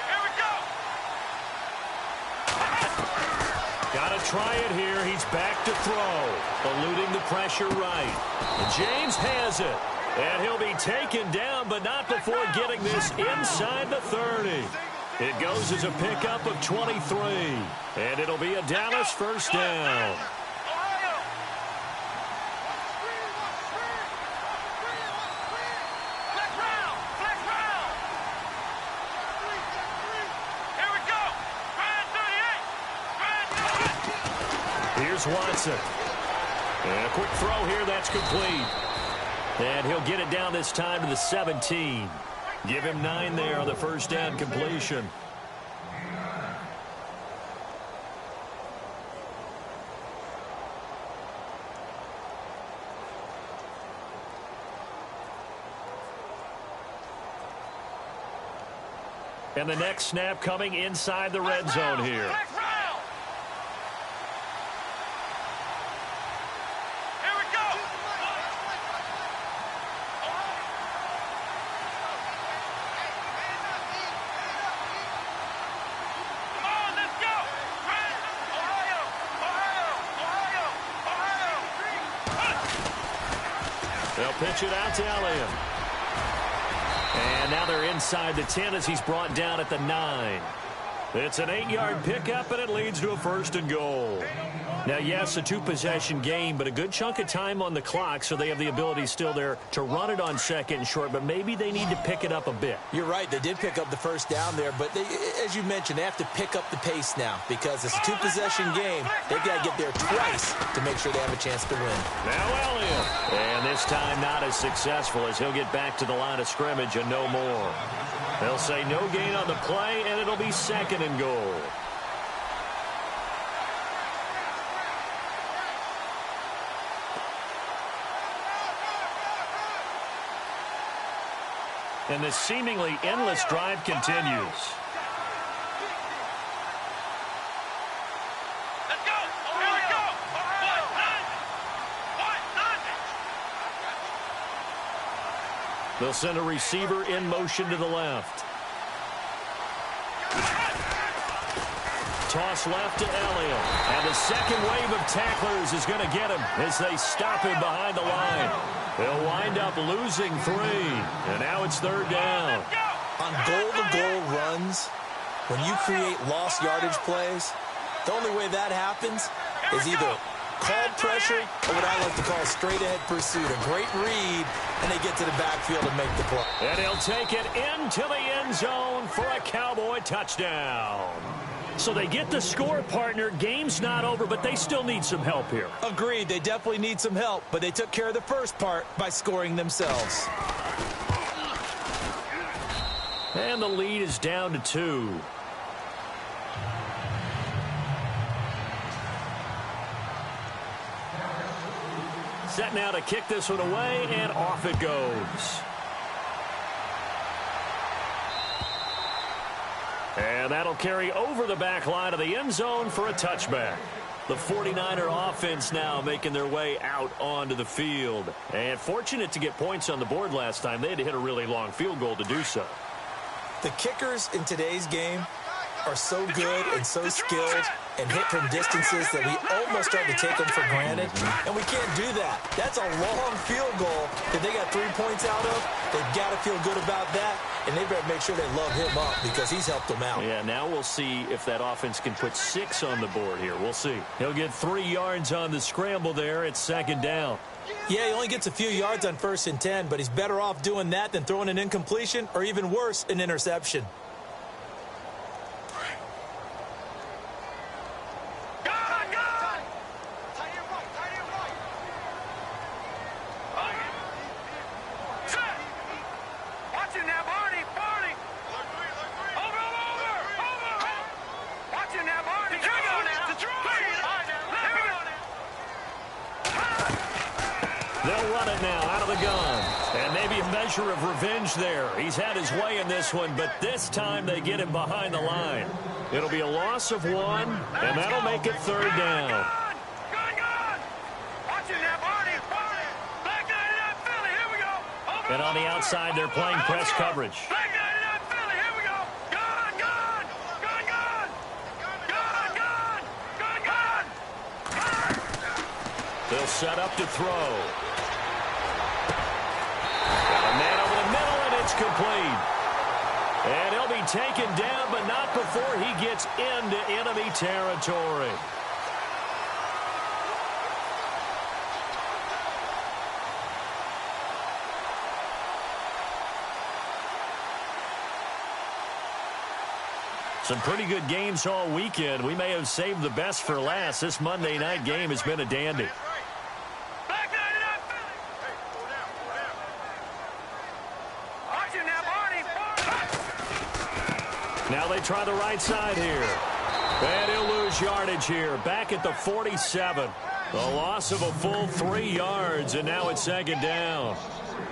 S6: Here we go.
S7: Got to try it here. He's back to throw. Eluding the pressure right. And James has it. And he'll be taken down, but not before getting this inside the 30. It goes as a pickup of 23. And it'll be a Dallas first down. Here's Watson. And a quick throw here, that's complete. And he'll get it down this time to the 17. Give him 9 there on the first down completion. And the next snap coming inside the red zone here. They'll pitch it out to Elliott. And now they're inside the 10 as he's brought down at the 9. It's an 8-yard pickup, and it leads to a 1st and goal. Now, yes, a 2-possession game, but a good chunk of time on the clock, so they have the ability still there to run it on 2nd and short, but maybe they need to pick it up a bit.
S5: You're right. They did pick up the first down there, but they, as you mentioned, they have to pick up the pace now because it's a 2-possession game. They've got to get there twice to make sure they have a chance to win.
S7: Now Elliott. And this time not as successful as he'll get back to the line of scrimmage and no more. They'll say no gain on the play, and it'll be 2nd and goal. And this seemingly endless drive continues.
S6: Let's go. Here we go.
S7: They'll send a receiver in motion to the left. Toss left to Elliott. And the second wave of tacklers is going to get him as they stop him behind the line. They'll wind up losing 3. And now it's 3rd down.
S5: On goal-to-goal runs, when you create lost yardage plays, the only way that happens is either called pressure or what I like to call straight-ahead pursuit. A great read, and they get to the backfield and make the play.
S7: And he'll take it into the end zone for a Cowboy touchdown. So they get the score, partner. Game's not over, but they still need some help here.
S5: Agreed. They definitely need some help, but they took care of the first part by scoring themselves.
S7: And the lead is down to 2. Set now to kick this one away, and off it goes. And that'll carry over the back line of the end zone for a touchback. The 49er offense now making their way out onto the field. And fortunate to get points on the board last time. They had to hit a really long field goal to do so.
S5: The kickers in today's game are so good and so skilled and hit from distances that we almost start to take them for granted, and we can't do that. That's a long field goal that they got 3 points out of. They've got to feel good about that, and they better make sure they love him up because he's helped them out.
S7: Yeah, now we'll see if that offense can put 6 on the board here. We'll see. He'll get 3 yards on the scramble there. It's 2nd down.
S5: Yeah, he only gets a few yards on 1st and 10, but he's better off doing that than throwing an incompletion or even worse, an interception.
S7: They'll run it now out of the gun. And maybe a measure of revenge there. He's had his way in this one, but this time they get him behind the line. It'll be a loss of 1, and that'll make it 3rd down.
S6: Watching that, Barney.
S7: And on the outside, they're playing press coverage.
S6: Back 99 Philly, here we go. Gone, gone, gone, gone. Gone, gone, gone, gone.
S7: They'll set up to throw. Got a man over the middle, and it's complete. And he'll be taken down, but not before he gets into enemy territory. Some pretty good games all weekend. We may have saved the best for last. This Monday night game has been a dandy.
S6: Back 99 Philly. Hey, pull down, pull down. Watch it now, Barney.
S7: Now they try the right side here. And he'll lose yardage here. Back at the 47. The loss of a full 3 yards, and now it's second down.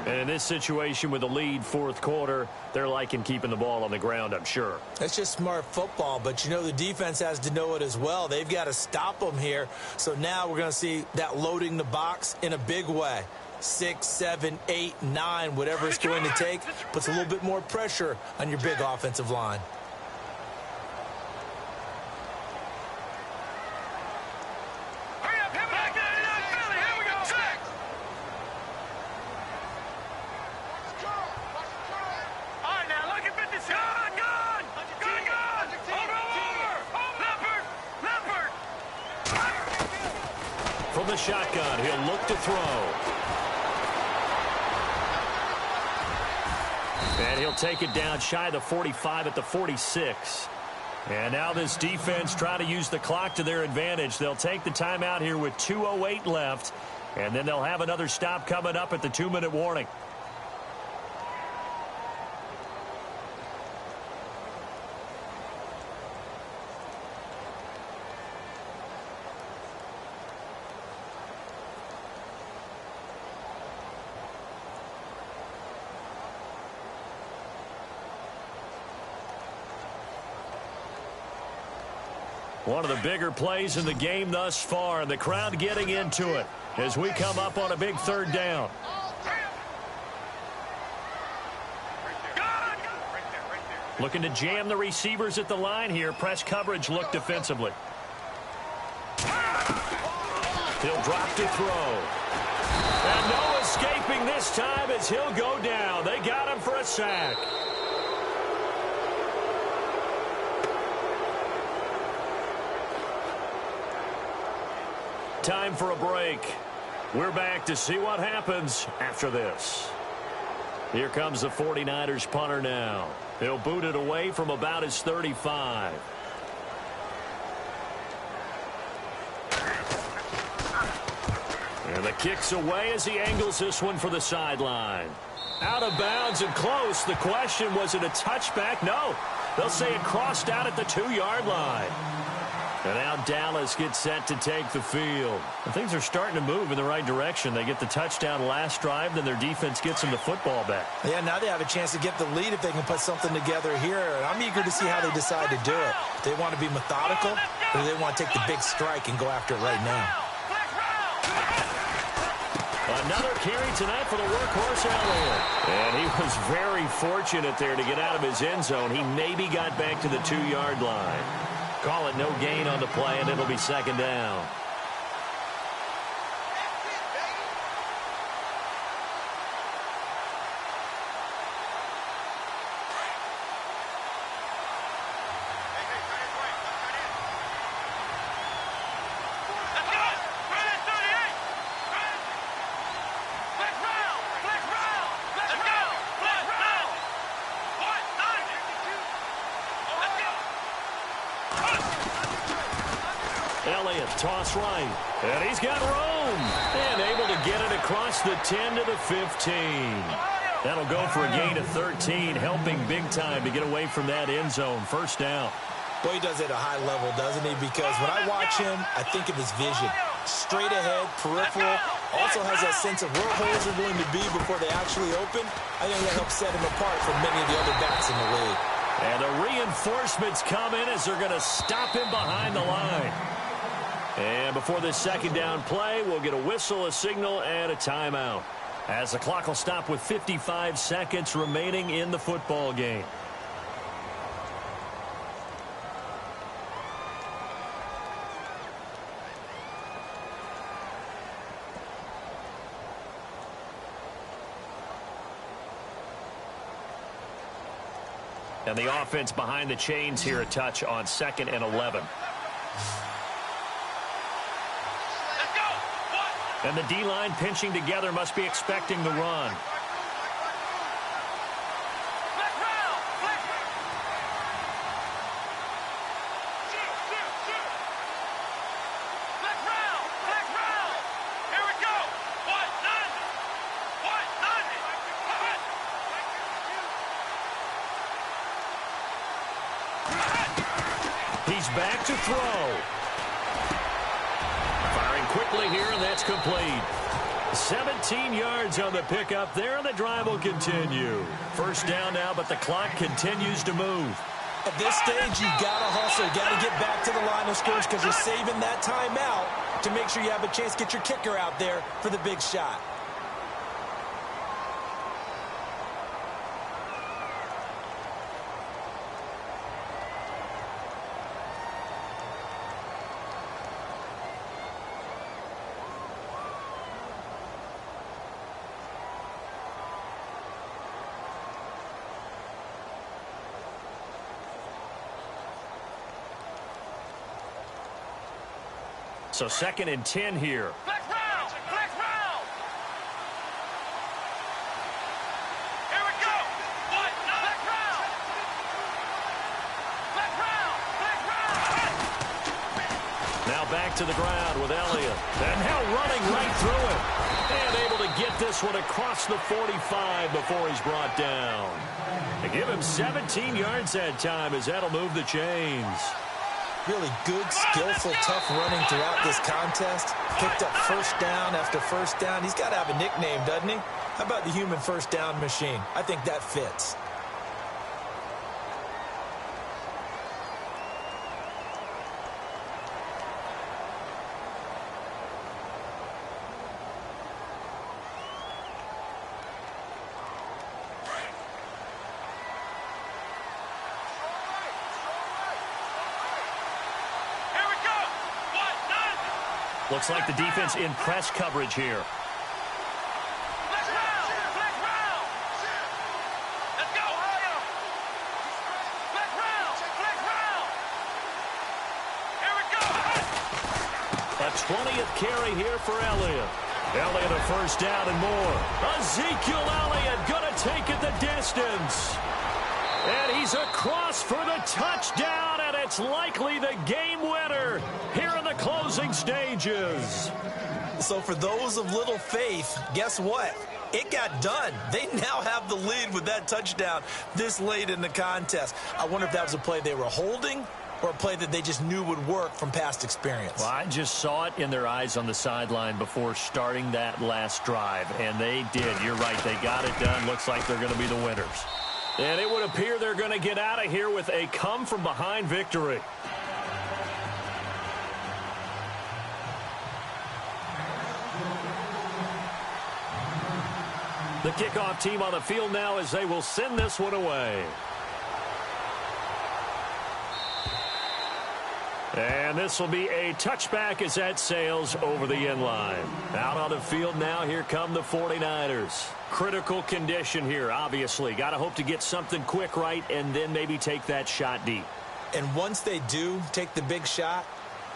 S7: And in this situation with the lead fourth quarter, they're liking keeping the ball on the ground, I'm sure.
S5: That's just smart football, but you know the defense has to know it as well. They've got to stop them here. So now we're going to see that loading the box in a big way. 6, 7, 8, 9, whatever it's going to take, puts a little bit more pressure on your big offensive line.
S6: Hurry up, him back 99 Philly, here we go. Sack. All right, now look at 56. Gone, gone, gone, gone. Hold over. Leopard, Leopard.
S7: From the shotgun, he'll look to throw. And he'll take it down shy of the 45 at the 46. And now this defense trying to use the clock to their advantage. They'll take the timeout here with 2:08 left. And then they'll have another stop coming up at the 2-minute warning. One of the bigger plays in the game thus far, and the crowd getting into it as we come up on a big third down. Looking to jam the receivers at the line here. Press coverage look defensively. He'll drop to throw. And no escaping this time as he'll go down. They got him for a sack. Time for a break. We're back to see what happens after this. Here comes the 49ers punter now. He'll boot it away from about his 35. And the kick's away as he angles this one for the sideline. Out of bounds and close. The question, was it a touchback? No. They'll say it crossed out at the 2-yard line. And now Dallas gets set to take the field. And things are starting to move in the right direction. They get the touchdown last drive, then their defense gets them the football back.
S5: Yeah, now they have a chance to get the lead if they can put something together here. And I'm eager to see how they decide to do it. Do they want to be methodical, or do they want to take the big strike and go after it right now?
S7: Another carry tonight for the workhorse Elliott. And he was very fortunate there to get out of his end zone. He maybe got back to the 2-yard line. Call it no gain on the play, and it'll be second down. Elliott, toss right. And he's got room. And able to get it across the 10 to the 15. That'll go for a gain of 13, helping big time to get away from that end zone. First down.
S5: Boy, he does it at a high level, doesn't he? Because when I watch him, I think of his vision. Straight ahead, peripheral. Also has that sense of where holes are going to be before they actually open. I think that helps set him apart from many of the other backs in the league.
S7: And the reinforcements come in as they're going to stop him behind the line. And before this second down play, we'll get a whistle, a signal, and a timeout. as the clock will stop with 55 seconds remaining in the football game. And the offense behind the chains here a touch on 2nd and 11.
S6: Let's go.
S7: And the D-line pinching together must be expecting the run.
S6: Flex round. Flex. Shoot. Flex round. Flex round. Here we go. 190. 190.
S7: He's back to throw. Firing quickly here, and that's complete. 17 yards on the pickup there, and the drive will continue. First down now, but the clock continues to move.
S5: At this stage, you've got to hustle. You've got to get back to the line of scrimmage because you're saving that timeout to make sure you have a chance to get your kicker out there for the big shot.
S7: So 2nd and 10 here.
S6: Flex round. Flex round. Here we go. Flex round. Flex round. Flex round.
S7: Now back to the ground with Elliott. And now running right through it. And able to get this one across the 45 before he's brought down. They give him 17 yards that time as that'll move the chains.
S5: Really good, skillful, tough running throughout this contest. Picked up first down after first down. He's got to have a nickname, doesn't he? How about the human first down machine? I think that fits.
S7: Looks like the defense in press coverage here.
S6: Flex round. Flex round. Let's go. Flex round. Flex round. Here we go.
S7: A 20th carry here for Elliott. Elliott a first down and more. Ezekiel Elliott gonna take it the distance. And he's across for the touchdown, and it's likely the game winner here in the closing stages.
S5: So for those of little faith, guess what? It got done. They now have the lead with that touchdown this late in the contest. I wonder if that was a play they were holding or a play that they just knew would work from past experience.
S7: Well, I just saw it in their eyes on the sideline before starting that last drive, and they did. You're right. They got it done. Looks like they're going to be the winners. And it would appear they're going to get out of here with a come-from-behind victory. The kickoff team on the field now as they will send this one away. And this will be a touchback as that sails over the end line. Out on the field now, here come the 49ers. Critical condition here, obviously. Got to hope to get something quick right and then maybe take that shot deep.
S5: And once they do take the big shot,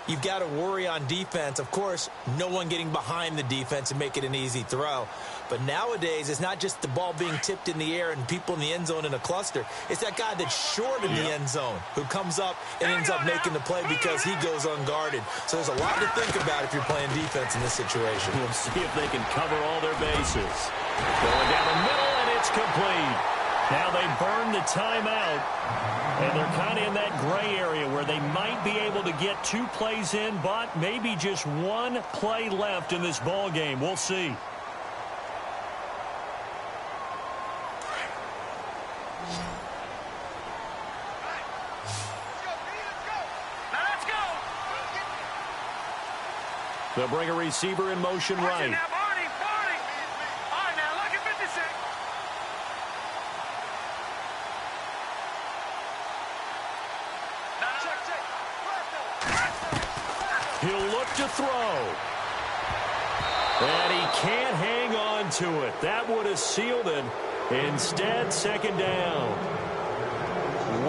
S5: you've got to worry on defense. Of course, no one getting behind the defense and make it an easy throw. But nowadays, it's not just the ball being tipped in the air and people in the end zone in a cluster. It's that guy that's short in the end zone who comes up and ends up making the play because he goes unguarded. So there's a lot to think about if you're playing defense in this situation.
S7: We'll see if they can cover all their bases. Going down the middle, and it's complete. Now they burn the timeout, and they're kind of in that gray area where they might be able to get 2 plays in, but maybe just 1 play left in this ball game. We'll see. They'll bring a receiver in motion right.
S6: Now, Barney. All right, now.
S7: to throw. And he can't hang on to it. That would have sealed it. Instead, second down.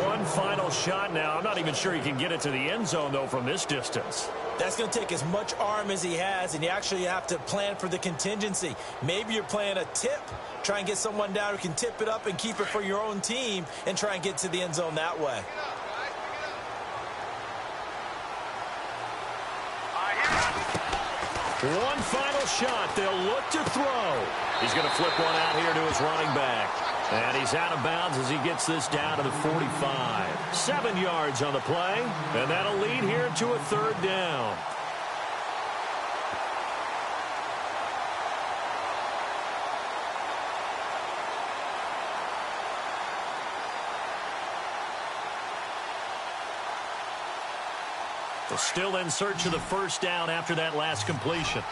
S7: One final shot now. I'm not even sure he can get it to the end zone, though, from this distance.
S5: That's going to take as much arm as he has, and you actually have to plan for the contingency. Maybe you're playing a tip. Try and get someone down who can tip it up and keep it for your own team and try and get to the end zone that way.
S7: One final shot. They'll look to throw. He's going to flip one out here to his running back. And he's out of bounds as he gets this down to the 45. 7 yards on the play. And that'll lead here to a third down. They're still in search of the first down after that last completion.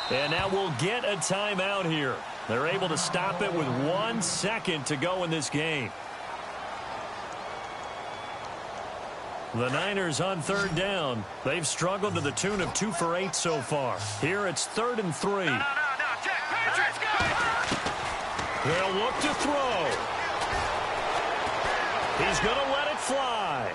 S7: And now we'll get a timeout here. They're able to stop it with 1 second to go in this game. The Niners on third down. They've struggled to the tune of 2 for 8 so far. Here it's 3rd and 3.
S6: No, check, Patriots, go!
S7: They'll look to throw. He's going to let it fly.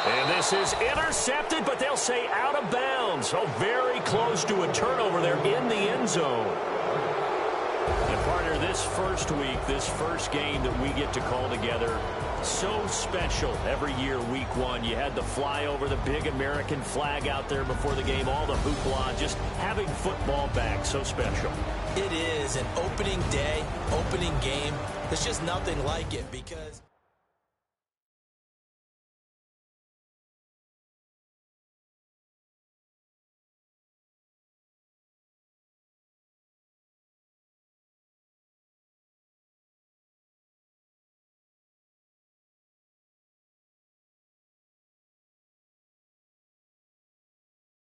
S7: And this is intercepted, but they'll say out of bounds. So very close to a turnover there in the end zone. And partner, this first week, this first game that we get to call together, so special every year, week 1. You had the flyover, the big American flag out there before the game, all the hoopla, just having football back, so special.
S5: It is an opening day, opening game. There's just nothing like it because...